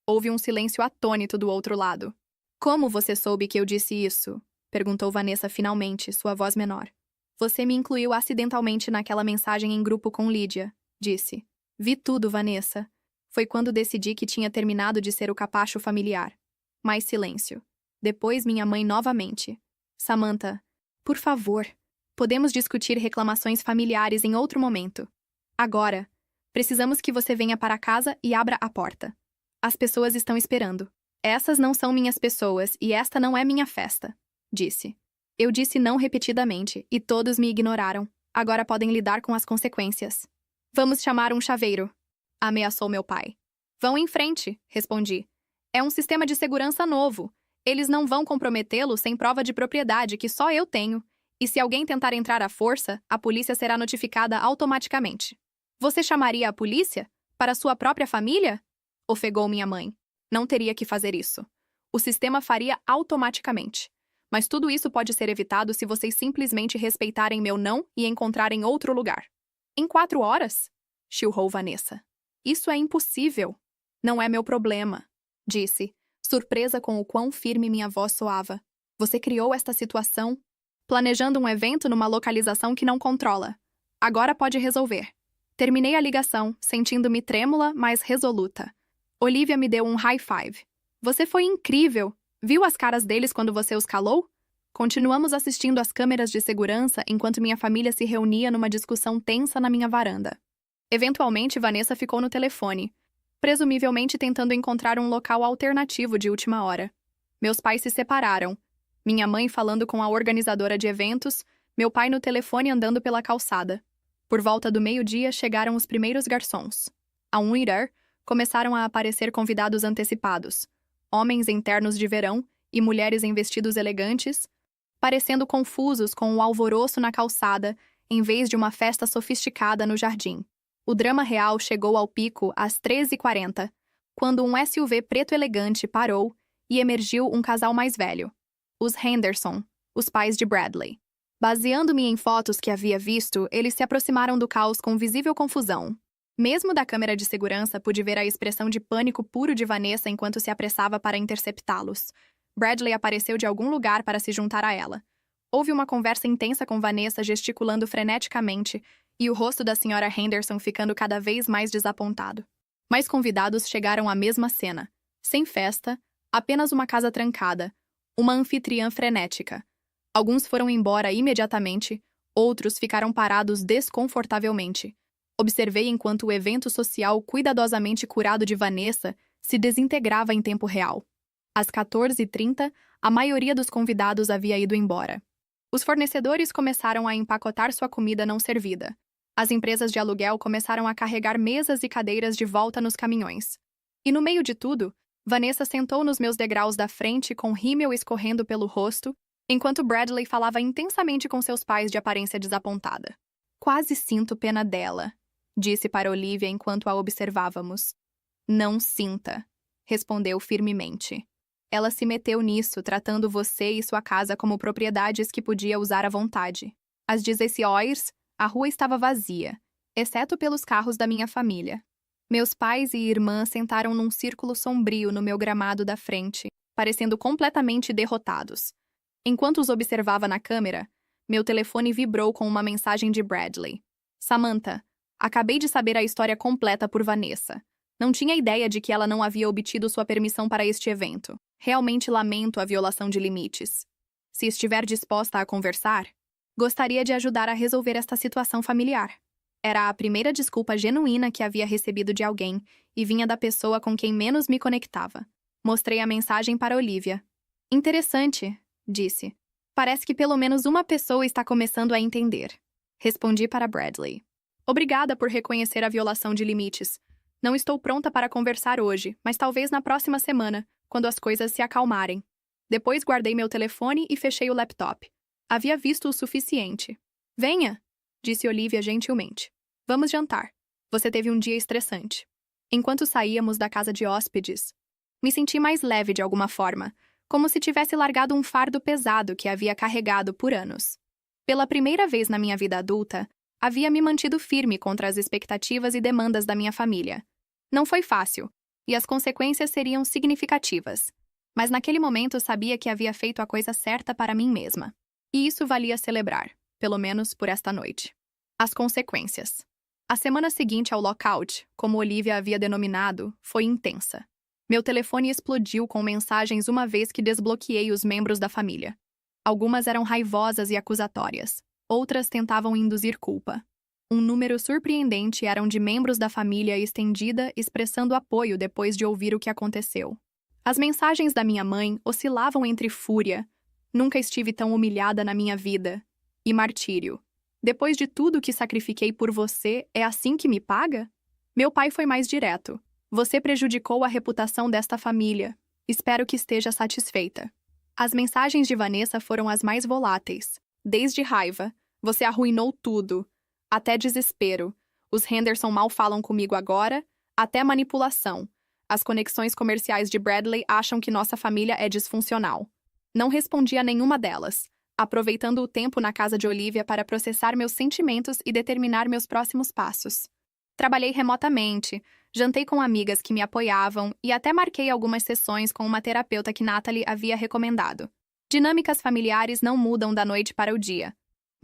Houve um silêncio atônito do outro lado. Como você soube que eu disse isso? Perguntou Vanessa finalmente, sua voz menor. Você me incluiu acidentalmente naquela mensagem em grupo com Lídia, disse. Vi tudo, Vanessa. Foi quando decidi que tinha terminado de ser o capacho familiar. Mais silêncio. Depois minha mãe novamente. Samantha, por favor, podemos discutir reclamações familiares em outro momento. Agora, precisamos que você venha para casa e abra a porta. As pessoas estão esperando. Essas não são minhas pessoas e esta não é minha festa, disse. Eu disse não repetidamente e todos me ignoraram. Agora podem lidar com as consequências. Vamos chamar um chaveiro, ameaçou meu pai. Vão em frente, respondi. É um sistema de segurança novo. Eles não vão comprometê-lo sem prova de propriedade que só eu tenho. E se alguém tentar entrar à força, a polícia será notificada automaticamente. Você chamaria a polícia? Para sua própria família? Ofegou minha mãe. Não teria que fazer isso. O sistema faria automaticamente. Mas tudo isso pode ser evitado se vocês simplesmente respeitarem meu não e encontrarem outro lugar. Em 4 horas? Chilrou Vanessa. Isso é impossível. Não é meu problema, disse, surpresa com o quão firme minha voz soava. Você criou esta situação, planejando um evento numa localização que não controla. Agora pode resolver. Terminei a ligação, sentindo-me trêmula, mas resoluta. Olivia me deu um high five. Você foi incrível! Viu as caras deles quando você os calou? Continuamos assistindo às câmeras de segurança enquanto minha família se reunia numa discussão tensa na minha varanda. Eventualmente, Vanessa ficou no telefone, presumivelmente tentando encontrar um local alternativo de última hora. Meus pais se separaram. Minha mãe falando com a organizadora de eventos, meu pai no telefone andando pela calçada. Por volta do meio-dia, chegaram os primeiros garçons. Ao ir, começaram a aparecer convidados antecipados. Homens em ternos de verão e mulheres em vestidos elegantes, parecendo confusos com o alvoroço na calçada, em vez de uma festa sofisticada no jardim. O drama real chegou ao pico às 13h40, quando um SUV preto elegante parou e emergiu um casal mais velho. Os Henderson, os pais de Bradley. Baseando-me em fotos que havia visto, eles se aproximaram do caos com visível confusão. Mesmo da câmera de segurança, pude ver a expressão de pânico puro de Vanessa enquanto se apressava para interceptá-los. Bradley apareceu de algum lugar para se juntar a ela. Houve uma conversa intensa com Vanessa gesticulando freneticamente e o rosto da senhora Henderson ficando cada vez mais desapontado. Mais convidados chegaram à mesma cena. Sem festa, apenas uma casa trancada, uma anfitriã frenética. Alguns foram embora imediatamente, outros ficaram parados desconfortavelmente. Observei enquanto o evento social cuidadosamente curado de Vanessa se desintegrava em tempo real. Às 14h30, a maioria dos convidados havia ido embora. Os fornecedores começaram a empacotar sua comida não servida. As empresas de aluguel começaram a carregar mesas e cadeiras de volta nos caminhões. E no meio de tudo, Vanessa sentou nos meus degraus da frente com rímel escorrendo pelo rosto, enquanto Bradley falava intensamente com seus pais de aparência desapontada. Quase sinto pena dela, disse para Olivia enquanto a observávamos. Não sinta, respondeu firmemente. Ela se meteu nisso, tratando você e sua casa como propriedades que podia usar à vontade. Às 16 horas, a rua estava vazia, exceto pelos carros da minha família. Meus pais e irmã sentaram num círculo sombrio no meu gramado da frente, parecendo completamente derrotados. Enquanto os observava na câmera, meu telefone vibrou com uma mensagem de Bradley. Samantha, acabei de saber a história completa por Vanessa. Não tinha ideia de que ela não havia obtido sua permissão para este evento. Realmente lamento a violação de limites. Se estiver disposta a conversar, gostaria de ajudar a resolver esta situação familiar. Era a primeira desculpa genuína que havia recebido de alguém e vinha da pessoa com quem menos me conectava. Mostrei a mensagem para Olivia. Interessante, disse. Parece que pelo menos uma pessoa está começando a entender. Respondi para Bradley. Obrigada por reconhecer a violação de limites. Não estou pronta para conversar hoje, mas talvez na próxima semana, quando as coisas se acalmarem. Depois guardei meu telefone e fechei o laptop. Havia visto o suficiente. Venha, disse Olivia gentilmente. Vamos jantar. Você teve um dia estressante. Enquanto saíamos da casa de hóspedes, me senti mais leve de alguma forma, como se tivesse largado um fardo pesado que havia carregado por anos. Pela primeira vez na minha vida adulta, havia me mantido firme contra as expectativas e demandas da minha família. Não foi fácil, e as consequências seriam significativas. Mas naquele momento sabia que havia feito a coisa certa para mim mesma. E isso valia celebrar, pelo menos por esta noite. As consequências. A semana seguinte ao lockout, como Olivia havia denominado, foi intensa. Meu telefone explodiu com mensagens uma vez que desbloqueei os membros da família. Algumas eram raivosas e acusatórias. Outras tentavam induzir culpa. Um número surpreendente eram de membros da família estendida expressando apoio depois de ouvir o que aconteceu. As mensagens da minha mãe oscilavam entre fúria, nunca estive tão humilhada na minha vida, e martírio. Depois de tudo que sacrifiquei por você, é assim que me paga? Meu pai foi mais direto. Você prejudicou a reputação desta família. Espero que esteja satisfeita. As mensagens de Vanessa foram as mais voláteis. Desde raiva, você arruinou tudo. Até desespero. Os Henderson mal falam comigo agora, até manipulação. As conexões comerciais de Bradley acham que nossa família é disfuncional. Não respondi a nenhuma delas, aproveitando o tempo na casa de Olivia para processar meus sentimentos e determinar meus próximos passos. Trabalhei remotamente, jantei com amigas que me apoiavam e até marquei algumas sessões com uma terapeuta que Natalie havia recomendado. Dinâmicas familiares não mudam da noite para o dia,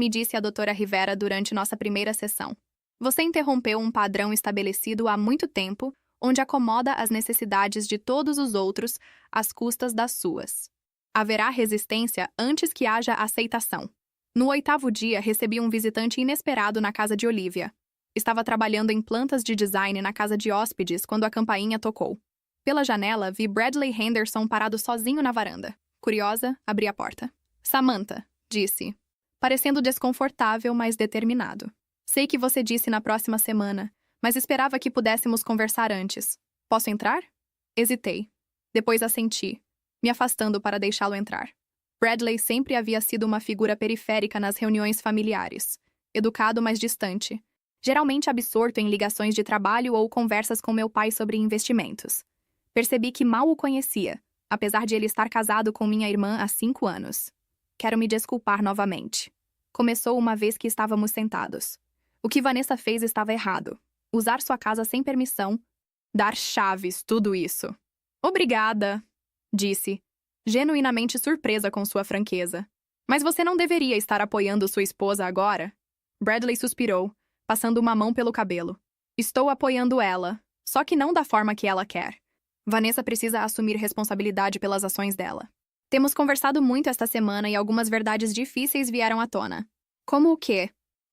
me disse a doutora Rivera durante nossa primeira sessão. Você interrompeu um padrão estabelecido há muito tempo, onde acomoda as necessidades de todos os outros às custas das suas. Haverá resistência antes que haja aceitação. No 8º dia, recebi um visitante inesperado na casa de Olivia. Estava trabalhando em plantas de design na casa de hóspedes quando a campainha tocou. Pela janela, vi Bradley Henderson parado sozinho na varanda. Curiosa, abri a porta. Samantha, disse, parecendo desconfortável, mas determinado. Sei que você disse na próxima semana, mas esperava que pudéssemos conversar antes. Posso entrar? Hesitei. Depois assenti, me afastando para deixá-lo entrar. Bradley sempre havia sido uma figura periférica nas reuniões familiares, educado mas distante, geralmente absorto em ligações de trabalho ou conversas com meu pai sobre investimentos. Percebi que mal o conhecia, apesar de ele estar casado com minha irmã há 5 anos. Quero me desculpar novamente. Começou uma vez que estávamos sentados. O que Vanessa fez estava errado. Usar sua casa sem permissão, dar chaves, tudo isso. Obrigada, disse, genuinamente surpresa com sua franqueza. Mas você não deveria estar apoiando sua esposa agora? Bradley suspirou, passando uma mão pelo cabelo. Estou apoiando ela, só que não da forma que ela quer. Vanessa precisa assumir responsabilidade pelas ações dela. Temos conversado muito esta semana e algumas verdades difíceis vieram à tona. Como o quê?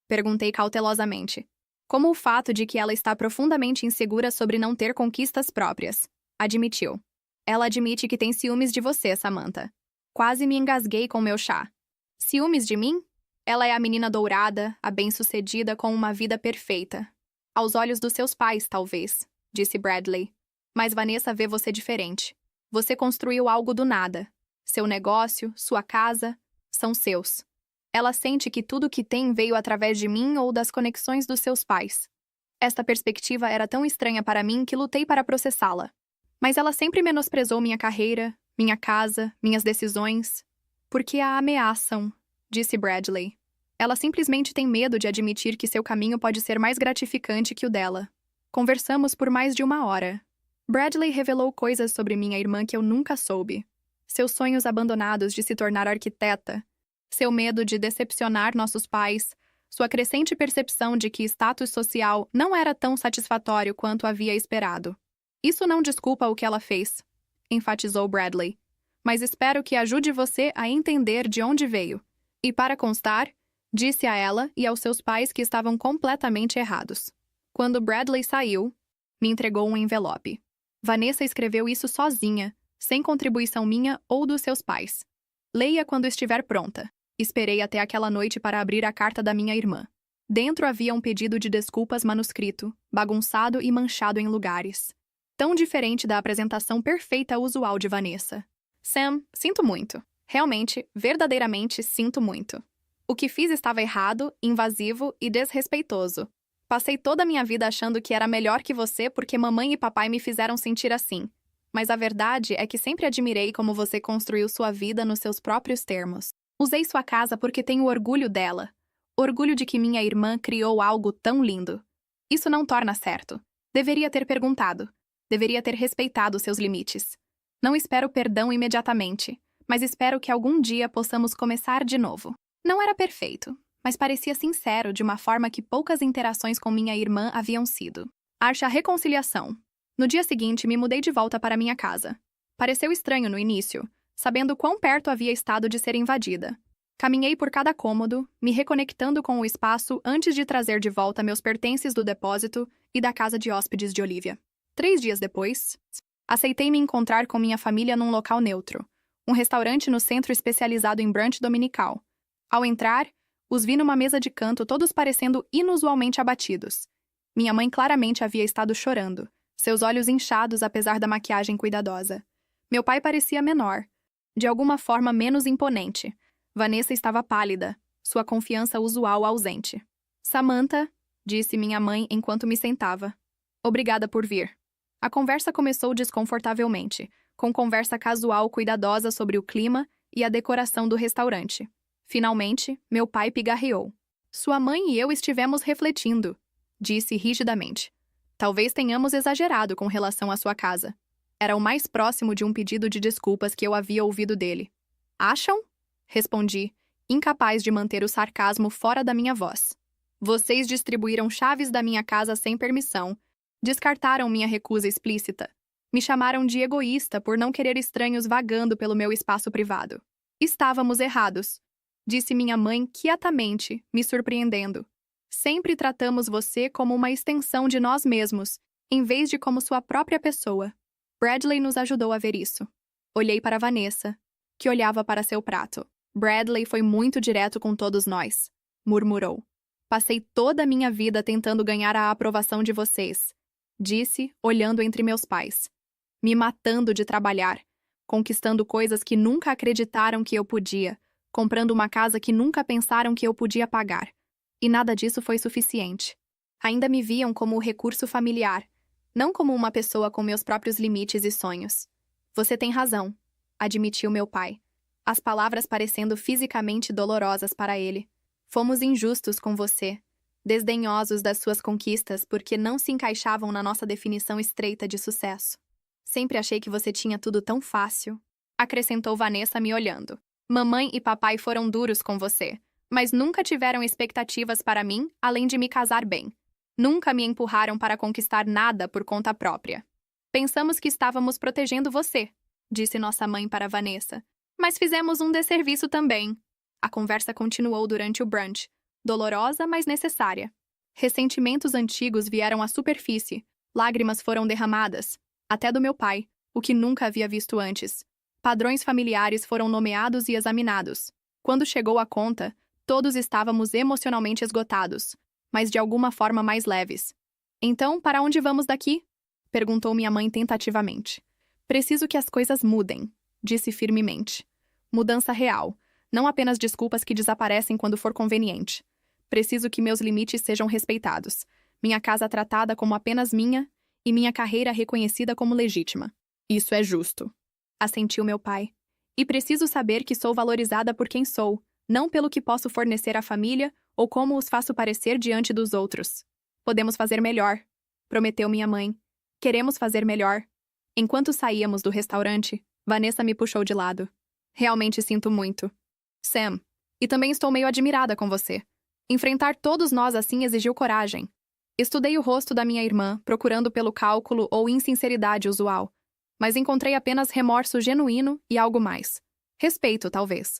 Perguntei cautelosamente. Como o fato de que ela está profundamente insegura sobre não ter conquistas próprias. Admitiu. Ela admite que tem ciúmes de você, Samantha. Quase me engasguei com meu chá. Ciúmes de mim? Ela é a menina dourada, a bem-sucedida com uma vida perfeita. Aos olhos dos seus pais, talvez, disse Bradley. Mas Vanessa vê você diferente. Você construiu algo do nada. Seu negócio, sua casa, são seus. Ela sente que tudo que tem veio através de mim ou das conexões dos seus pais. Esta perspectiva era tão estranha para mim que lutei para processá-la. Mas ela sempre menosprezou minha carreira, minha casa, minhas decisões. Porque a ameaçam, disse Bradley. Ela simplesmente tem medo de admitir que seu caminho pode ser mais gratificante que o dela. Conversamos por mais de 1 hora. Bradley revelou coisas sobre minha irmã que eu nunca soube. Seus sonhos abandonados de se tornar arquiteta, seu medo de decepcionar nossos pais, sua crescente percepção de que status social não era tão satisfatório quanto havia esperado. Isso não desculpa o que ela fez, enfatizou Bradley. Mas espero que ajude você a entender de onde veio. E para constar, disse a ela e aos seus pais que estavam completamente errados. Quando Bradley saiu, me entregou um envelope. Vanessa escreveu isso sozinha, sem contribuição minha ou dos seus pais. Leia quando estiver pronta. Esperei até aquela noite para abrir a carta da minha irmã. Dentro havia um pedido de desculpas manuscrito, bagunçado e manchado em lugares. Tão diferente da apresentação perfeita usual de Vanessa. Sam, sinto muito. Realmente, verdadeiramente sinto muito. O que fiz estava errado, invasivo e desrespeitoso. Passei toda a minha vida achando que era melhor que você porque mamãe e papai me fizeram sentir assim. Mas a verdade é que sempre admirei como você construiu sua vida nos seus próprios termos. Usei sua casa porque tenho orgulho dela. Orgulho de que minha irmã criou algo tão lindo. Isso não torna certo. Deveria ter perguntado. Deveria ter respeitado seus limites. Não espero perdão imediatamente, mas espero que algum dia possamos começar de novo. Não era perfeito, mas parecia sincero de uma forma que poucas interações com minha irmã haviam sido. Acha a reconciliação. No dia seguinte, me mudei de volta para minha casa. Pareceu estranho no início, sabendo quão perto havia estado de ser invadida. Caminhei por cada cômodo, me reconectando com o espaço antes de trazer de volta meus pertences do depósito e da casa de hóspedes de Olivia. 3 dias depois, aceitei me encontrar com minha família num local neutro, um restaurante no centro especializado em brunch dominical. Ao entrar, os vi numa mesa de canto todos parecendo inusualmente abatidos. Minha mãe claramente havia estado chorando, seus olhos inchados apesar da maquiagem cuidadosa. Meu pai parecia menor, de alguma forma menos imponente. Vanessa estava pálida, sua confiança usual ausente. Samantha, disse minha mãe enquanto me sentava. Obrigada por vir. A conversa começou desconfortavelmente, com conversa casual cuidadosa sobre o clima e a decoração do restaurante. Finalmente, meu pai pigarreou. Sua mãe e eu estivemos refletindo, disse rigidamente. Talvez tenhamos exagerado com relação à sua casa. Era o mais próximo de um pedido de desculpas que eu havia ouvido dele. Acham? Respondi, incapaz de manter o sarcasmo fora da minha voz. Vocês distribuíram chaves da minha casa sem permissão, descartaram minha recusa explícita, me chamaram de egoísta por não querer estranhos vagando pelo meu espaço privado. Estávamos errados, disse minha mãe quietamente, me surpreendendo. Sempre tratamos você como uma extensão de nós mesmos, em vez de como sua própria pessoa. Bradley nos ajudou a ver isso. Olhei para Vanessa, que olhava para seu prato. Bradley foi muito direto com todos nós, murmurou. Passei toda a minha vida tentando ganhar a aprovação de vocês, disse, olhando entre meus pais. Me matando de trabalhar, conquistando coisas que nunca acreditaram que eu podia, comprando uma casa que nunca pensaram que eu podia pagar. E nada disso foi suficiente. Ainda me viam como o recurso familiar, não como uma pessoa com meus próprios limites e sonhos. Você tem razão, admitiu meu pai, as palavras parecendo fisicamente dolorosas para ele. Fomos injustos com você, desdenhosos das suas conquistas porque não se encaixavam na nossa definição estreita de sucesso. Sempre achei que você tinha tudo tão fácil, acrescentou Vanessa me olhando. Mamãe e papai foram duros com você, mas nunca tiveram expectativas para mim além de me casar bem. Nunca me empurraram para conquistar nada por conta própria. Pensamos que estávamos protegendo você, disse nossa mãe para Vanessa, mas fizemos um desserviço também. A conversa continuou durante o brunch, dolorosa, mas necessária. Ressentimentos antigos vieram à superfície, lágrimas foram derramadas, até do meu pai, o que nunca havia visto antes. Padrões familiares foram nomeados e examinados. Quando chegou a conta, todos estávamos emocionalmente esgotados, mas de alguma forma mais leves. Então, para onde vamos daqui? Perguntou minha mãe tentativamente. Preciso que as coisas mudem, disse firmemente. Mudança real, não apenas desculpas que desaparecem quando for conveniente. Preciso que meus limites sejam respeitados. minha casa tratada como apenas minha e minha carreira reconhecida como legítima. Isso é justo, assentiu meu pai. E preciso saber que sou valorizada por quem sou, não pelo que posso fornecer à família ou como os faço parecer diante dos outros. Podemos fazer melhor, prometeu minha mãe. Queremos fazer melhor. Enquanto saíamos do restaurante, Vanessa me puxou de lado. Realmente sinto muito. Sam, e também estou meio admirada com você. Enfrentar todos nós assim exigiu coragem. Estudei o rosto da minha irmã, procurando pelo cálculo ou insinceridade usual, mas encontrei apenas remorso genuíno e algo mais. Respeito, talvez.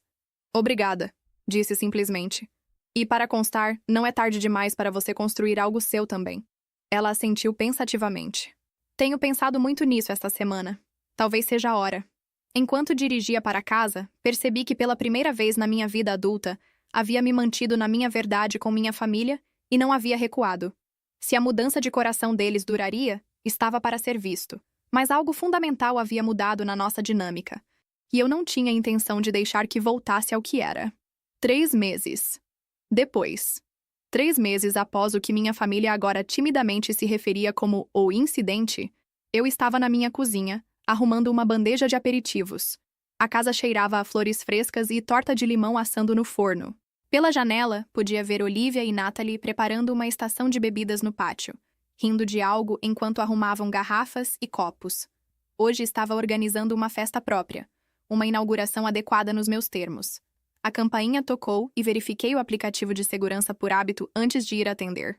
Obrigada, disse simplesmente. E para constar, não é tarde demais para você construir algo seu também. Ela assentiu pensativamente. Tenho pensado muito nisso esta semana. Talvez seja a hora. Enquanto dirigia para casa, percebi que pela primeira vez na minha vida adulta, havia me mantido na minha verdade com minha família e não havia recuado. Se a mudança de coração deles duraria, estava para ser visto. Mas algo fundamental havia mudado na nossa dinâmica. E eu não tinha intenção de deixar que voltasse ao que era. 3 meses. Depois. 3 meses após o que minha família agora timidamente se referia como o incidente, eu estava na minha cozinha, arrumando uma bandeja de aperitivos. A casa cheirava a flores frescas e torta de limão assando no forno. Pela janela, podia ver Olivia e Natalie preparando uma estação de bebidas no pátio, rindo de algo enquanto arrumavam garrafas e copos. Hoje estava organizando uma festa própria, uma inauguração adequada nos meus termos. A campainha tocou e verifiquei o aplicativo de segurança por hábito antes de ir atender.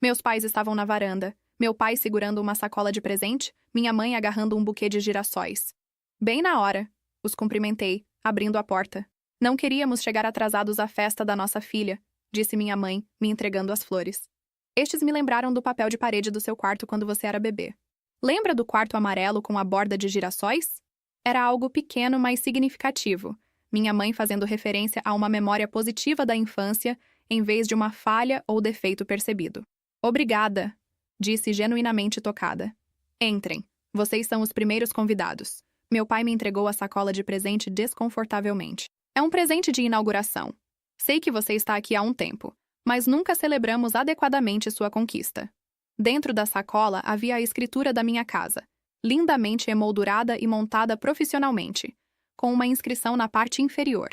Meus pais estavam na varanda, meu pai segurando uma sacola de presente, minha mãe agarrando um buquê de girassóis. Bem na hora, os cumprimentei, abrindo a porta. Não queríamos chegar atrasados à festa da nossa filha, disse minha mãe, me entregando as flores. Estes me lembraram do papel de parede do seu quarto quando você era bebê. Lembra do quarto amarelo com a borda de girassóis? Era algo pequeno, mas significativo. Minha mãe fazendo referência a uma memória positiva da infância, em vez de uma falha ou defeito percebido. Obrigada, disse genuinamente tocada. Entrem. Vocês são os primeiros convidados. Meu pai me entregou a sacola de presente desconfortavelmente. É um presente de inauguração. Sei que você está aqui há um tempo, mas nunca celebramos adequadamente sua conquista. Dentro da sacola havia a escritura da minha casa, lindamente emoldurada e montada profissionalmente, com uma inscrição na parte inferior.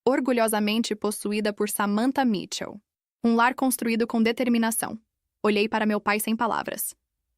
Orgulhosamente possuída por Samantha Mitchell. Um lar construído com determinação. Olhei para meu pai sem palavras.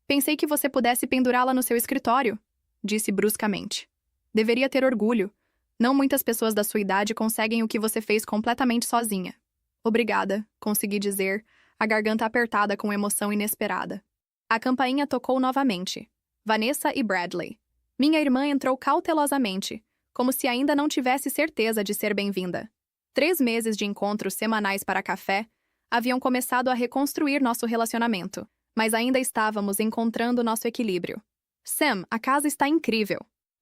Pensei que você pudesse pendurá-la no seu escritório, disse bruscamente. Deveria ter orgulho. Não muitas pessoas da sua idade conseguem o que você fez completamente sozinha. Obrigada, consegui dizer, a garganta apertada com emoção inesperada. A campainha tocou novamente. Vanessa e Bradley. Minha irmã entrou cautelosamente, como se ainda não tivesse certeza de ser bem-vinda. 3 meses de encontros semanais para café haviam começado a reconstruir nosso relacionamento, mas ainda estávamos encontrando nosso equilíbrio. Sam, a casa está incrível,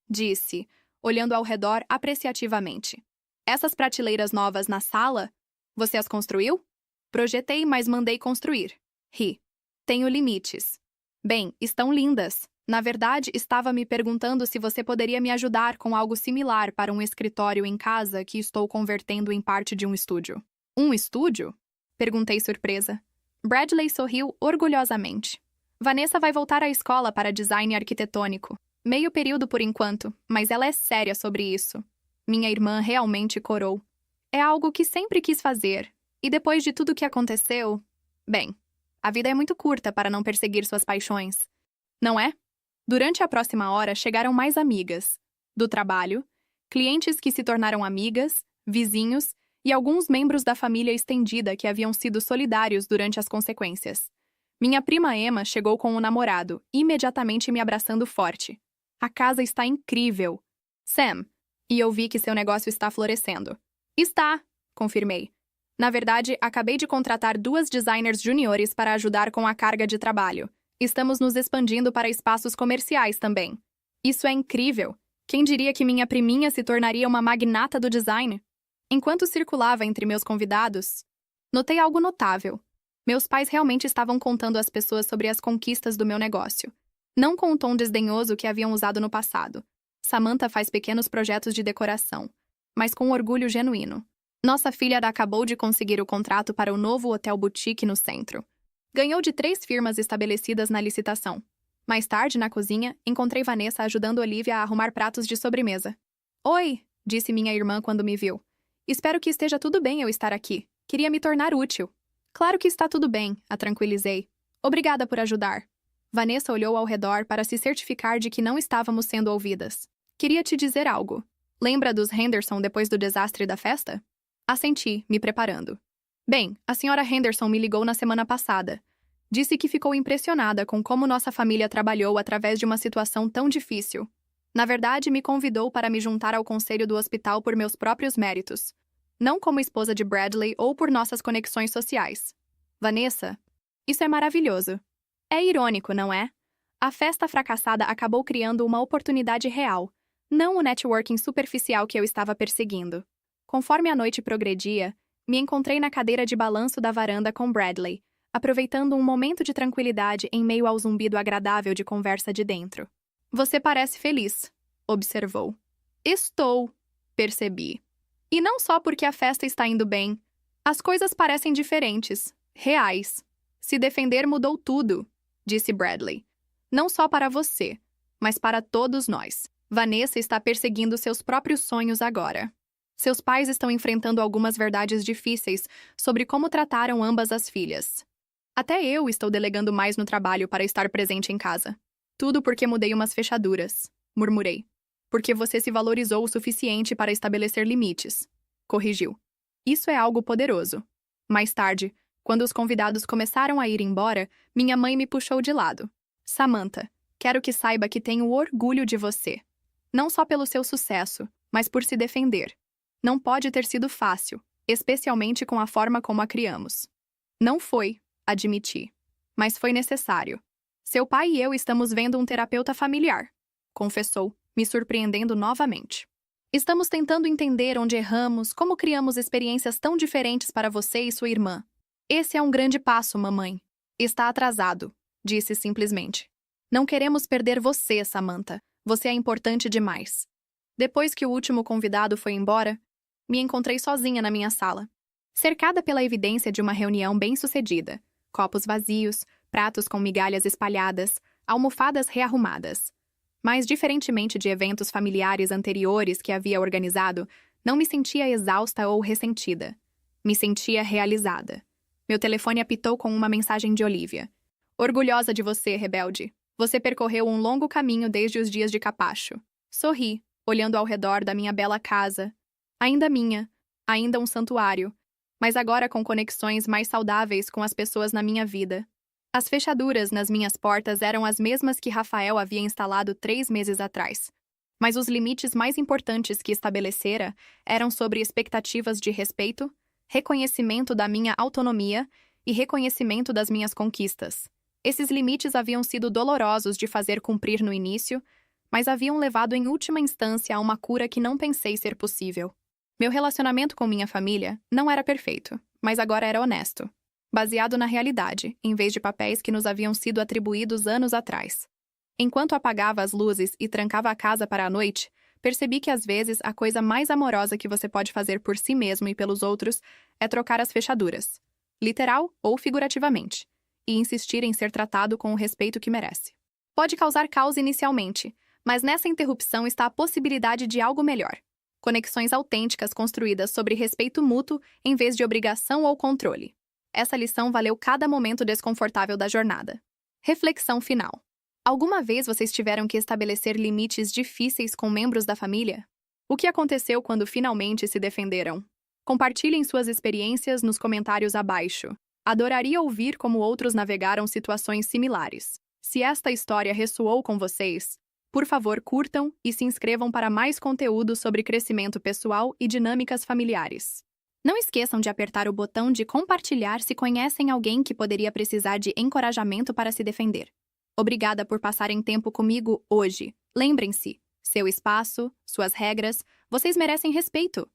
disse, olhando ao redor apreciativamente. Essas prateleiras novas na sala, você as construiu? Projetei, mas mandei construir. Ri. Tenho limites. Bem, estão lindas. Na verdade, estava me perguntando se você poderia me ajudar com algo similar para um escritório em casa que estou convertendo em parte de um estúdio. Um estúdio? Perguntei surpresa. Bradley sorriu orgulhosamente. Vanessa vai voltar à escola para design arquitetônico. Meio período por enquanto, mas ela é séria sobre isso. Minha irmã realmente corou. É algo que sempre quis fazer. E depois de tudo que aconteceu... Bem, a vida é muito curta para não perseguir suas paixões. Não é? Durante a próxima hora chegaram mais amigas. Do trabalho, clientes que se tornaram amigas, vizinhos e alguns membros da família estendida que haviam sido solidários durante as consequências. Minha prima Emma chegou com o namorado, imediatamente me abraçando forte. A casa está incrível. Sam, e eu vi que seu negócio está florescendo. Está, confirmei. Na verdade, acabei de contratar 2 designers juniores para ajudar com a carga de trabalho. Estamos nos expandindo para espaços comerciais também. Isso é incrível. Quem diria que minha priminha se tornaria uma magnata do design? Enquanto circulava entre meus convidados, notei algo notável. Meus pais realmente estavam contando às pessoas sobre as conquistas do meu negócio. Não com o tom desdenhoso que haviam usado no passado. Samantha faz pequenos projetos de decoração, mas com orgulho genuíno. Nossa filha acabou de conseguir o contrato para o novo hotel boutique no centro. Ganhou de 3 firmas estabelecidas na licitação. Mais tarde, na cozinha, encontrei Vanessa ajudando Olivia a arrumar pratos de sobremesa. Oi, disse minha irmã quando me viu. Espero que esteja tudo bem eu estar aqui. Queria me tornar útil. Claro que está tudo bem, a tranquilizei. Obrigada por ajudar. Vanessa olhou ao redor para se certificar de que não estávamos sendo ouvidas. Queria te dizer algo. Lembra dos Henderson depois do desastre da festa? Assenti, me preparando. Bem, a senhora Henderson me ligou na semana passada. Disse que ficou impressionada com como nossa família trabalhou através de uma situação tão difícil. Na verdade, me convidou para me juntar ao conselho do hospital por meus próprios méritos. Não como esposa de Bradley ou por nossas conexões sociais. Vanessa, isso é maravilhoso. É irônico, não é? A festa fracassada acabou criando uma oportunidade real, não o networking superficial que eu estava perseguindo. Conforme a noite progredia, me encontrei na cadeira de balanço da varanda com Bradley, aproveitando um momento de tranquilidade em meio ao zumbido agradável de conversa de dentro. Você parece feliz, observou. Estou, percebi. E não só porque a festa está indo bem. As coisas parecem diferentes, reais. Se defender mudou tudo, disse Bradley. Não só para você, mas para todos nós. Vanessa está perseguindo seus próprios sonhos agora. Seus pais estão enfrentando algumas verdades difíceis sobre como trataram ambas as filhas. Até eu estou delegando mais no trabalho para estar presente em casa. Tudo porque mudei umas fechaduras, murmurei. Porque você se valorizou o suficiente para estabelecer limites, corrigiu. Isso é algo poderoso. Mais tarde, quando os convidados começaram a ir embora, minha mãe me puxou de lado. Samantha, quero que saiba que tenho orgulho de você. Não só pelo seu sucesso, mas por se defender. Não pode ter sido fácil, especialmente com a forma como a criamos. Não foi, admiti. Mas foi necessário. Seu pai e eu estamos vendo um terapeuta familiar, confessou, me surpreendendo novamente. Estamos tentando entender onde erramos, como criamos experiências tão diferentes para você e sua irmã. Esse é um grande passo, mamãe. Está atrasado, disse simplesmente. Não queremos perder você, Samantha. Você é importante demais. Depois que o último convidado foi embora, me encontrei sozinha na minha sala, cercada pela evidência de uma reunião bem-sucedida. Copos vazios, pratos com migalhas espalhadas, almofadas rearrumadas. Mas, diferentemente de eventos familiares anteriores que havia organizado, não me sentia exausta ou ressentida. Me sentia realizada. Meu telefone apitou com uma mensagem de Olivia. Orgulhosa de você, rebelde. Você percorreu um longo caminho desde os dias de capacho. Sorri, olhando ao redor da minha bela casa. Ainda minha, ainda um santuário, mas agora com conexões mais saudáveis com as pessoas na minha vida. As fechaduras nas minhas portas eram as mesmas que Rafael havia instalado 3 meses atrás. Mas os limites mais importantes que estabelecera eram sobre expectativas de respeito, reconhecimento da minha autonomia e reconhecimento das minhas conquistas. Esses limites haviam sido dolorosos de fazer cumprir no início, mas haviam levado em última instância a uma cura que não pensei ser possível. Meu relacionamento com minha família não era perfeito, mas agora era honesto, baseado na realidade, em vez de papéis que nos haviam sido atribuídos anos atrás. Enquanto apagava as luzes e trancava a casa para a noite, percebi que às vezes a coisa mais amorosa que você pode fazer por si mesmo e pelos outros é trocar as fechaduras, literal ou figurativamente, e insistir em ser tratado com o respeito que merece. Pode causar caos inicialmente, mas nessa interrupção está a possibilidade de algo melhor. Conexões autênticas construídas sobre respeito mútuo em vez de obrigação ou controle. Essa lição valeu cada momento desconfortável da jornada. Reflexão final. Alguma vez vocês tiveram que estabelecer limites difíceis com membros da família? O que aconteceu quando finalmente se defenderam? Compartilhem suas experiências nos comentários abaixo. Adoraria ouvir como outros navegaram situações similares. Se esta história ressoou com vocês, por favor, curtam e se inscrevam para mais conteúdo sobre crescimento pessoal e dinâmicas familiares. Não esqueçam de apertar o botão de compartilhar se conhecem alguém que poderia precisar de encorajamento para se defender. Obrigada por passarem tempo comigo hoje. Lembrem-se, seu espaço, suas regras, vocês merecem respeito.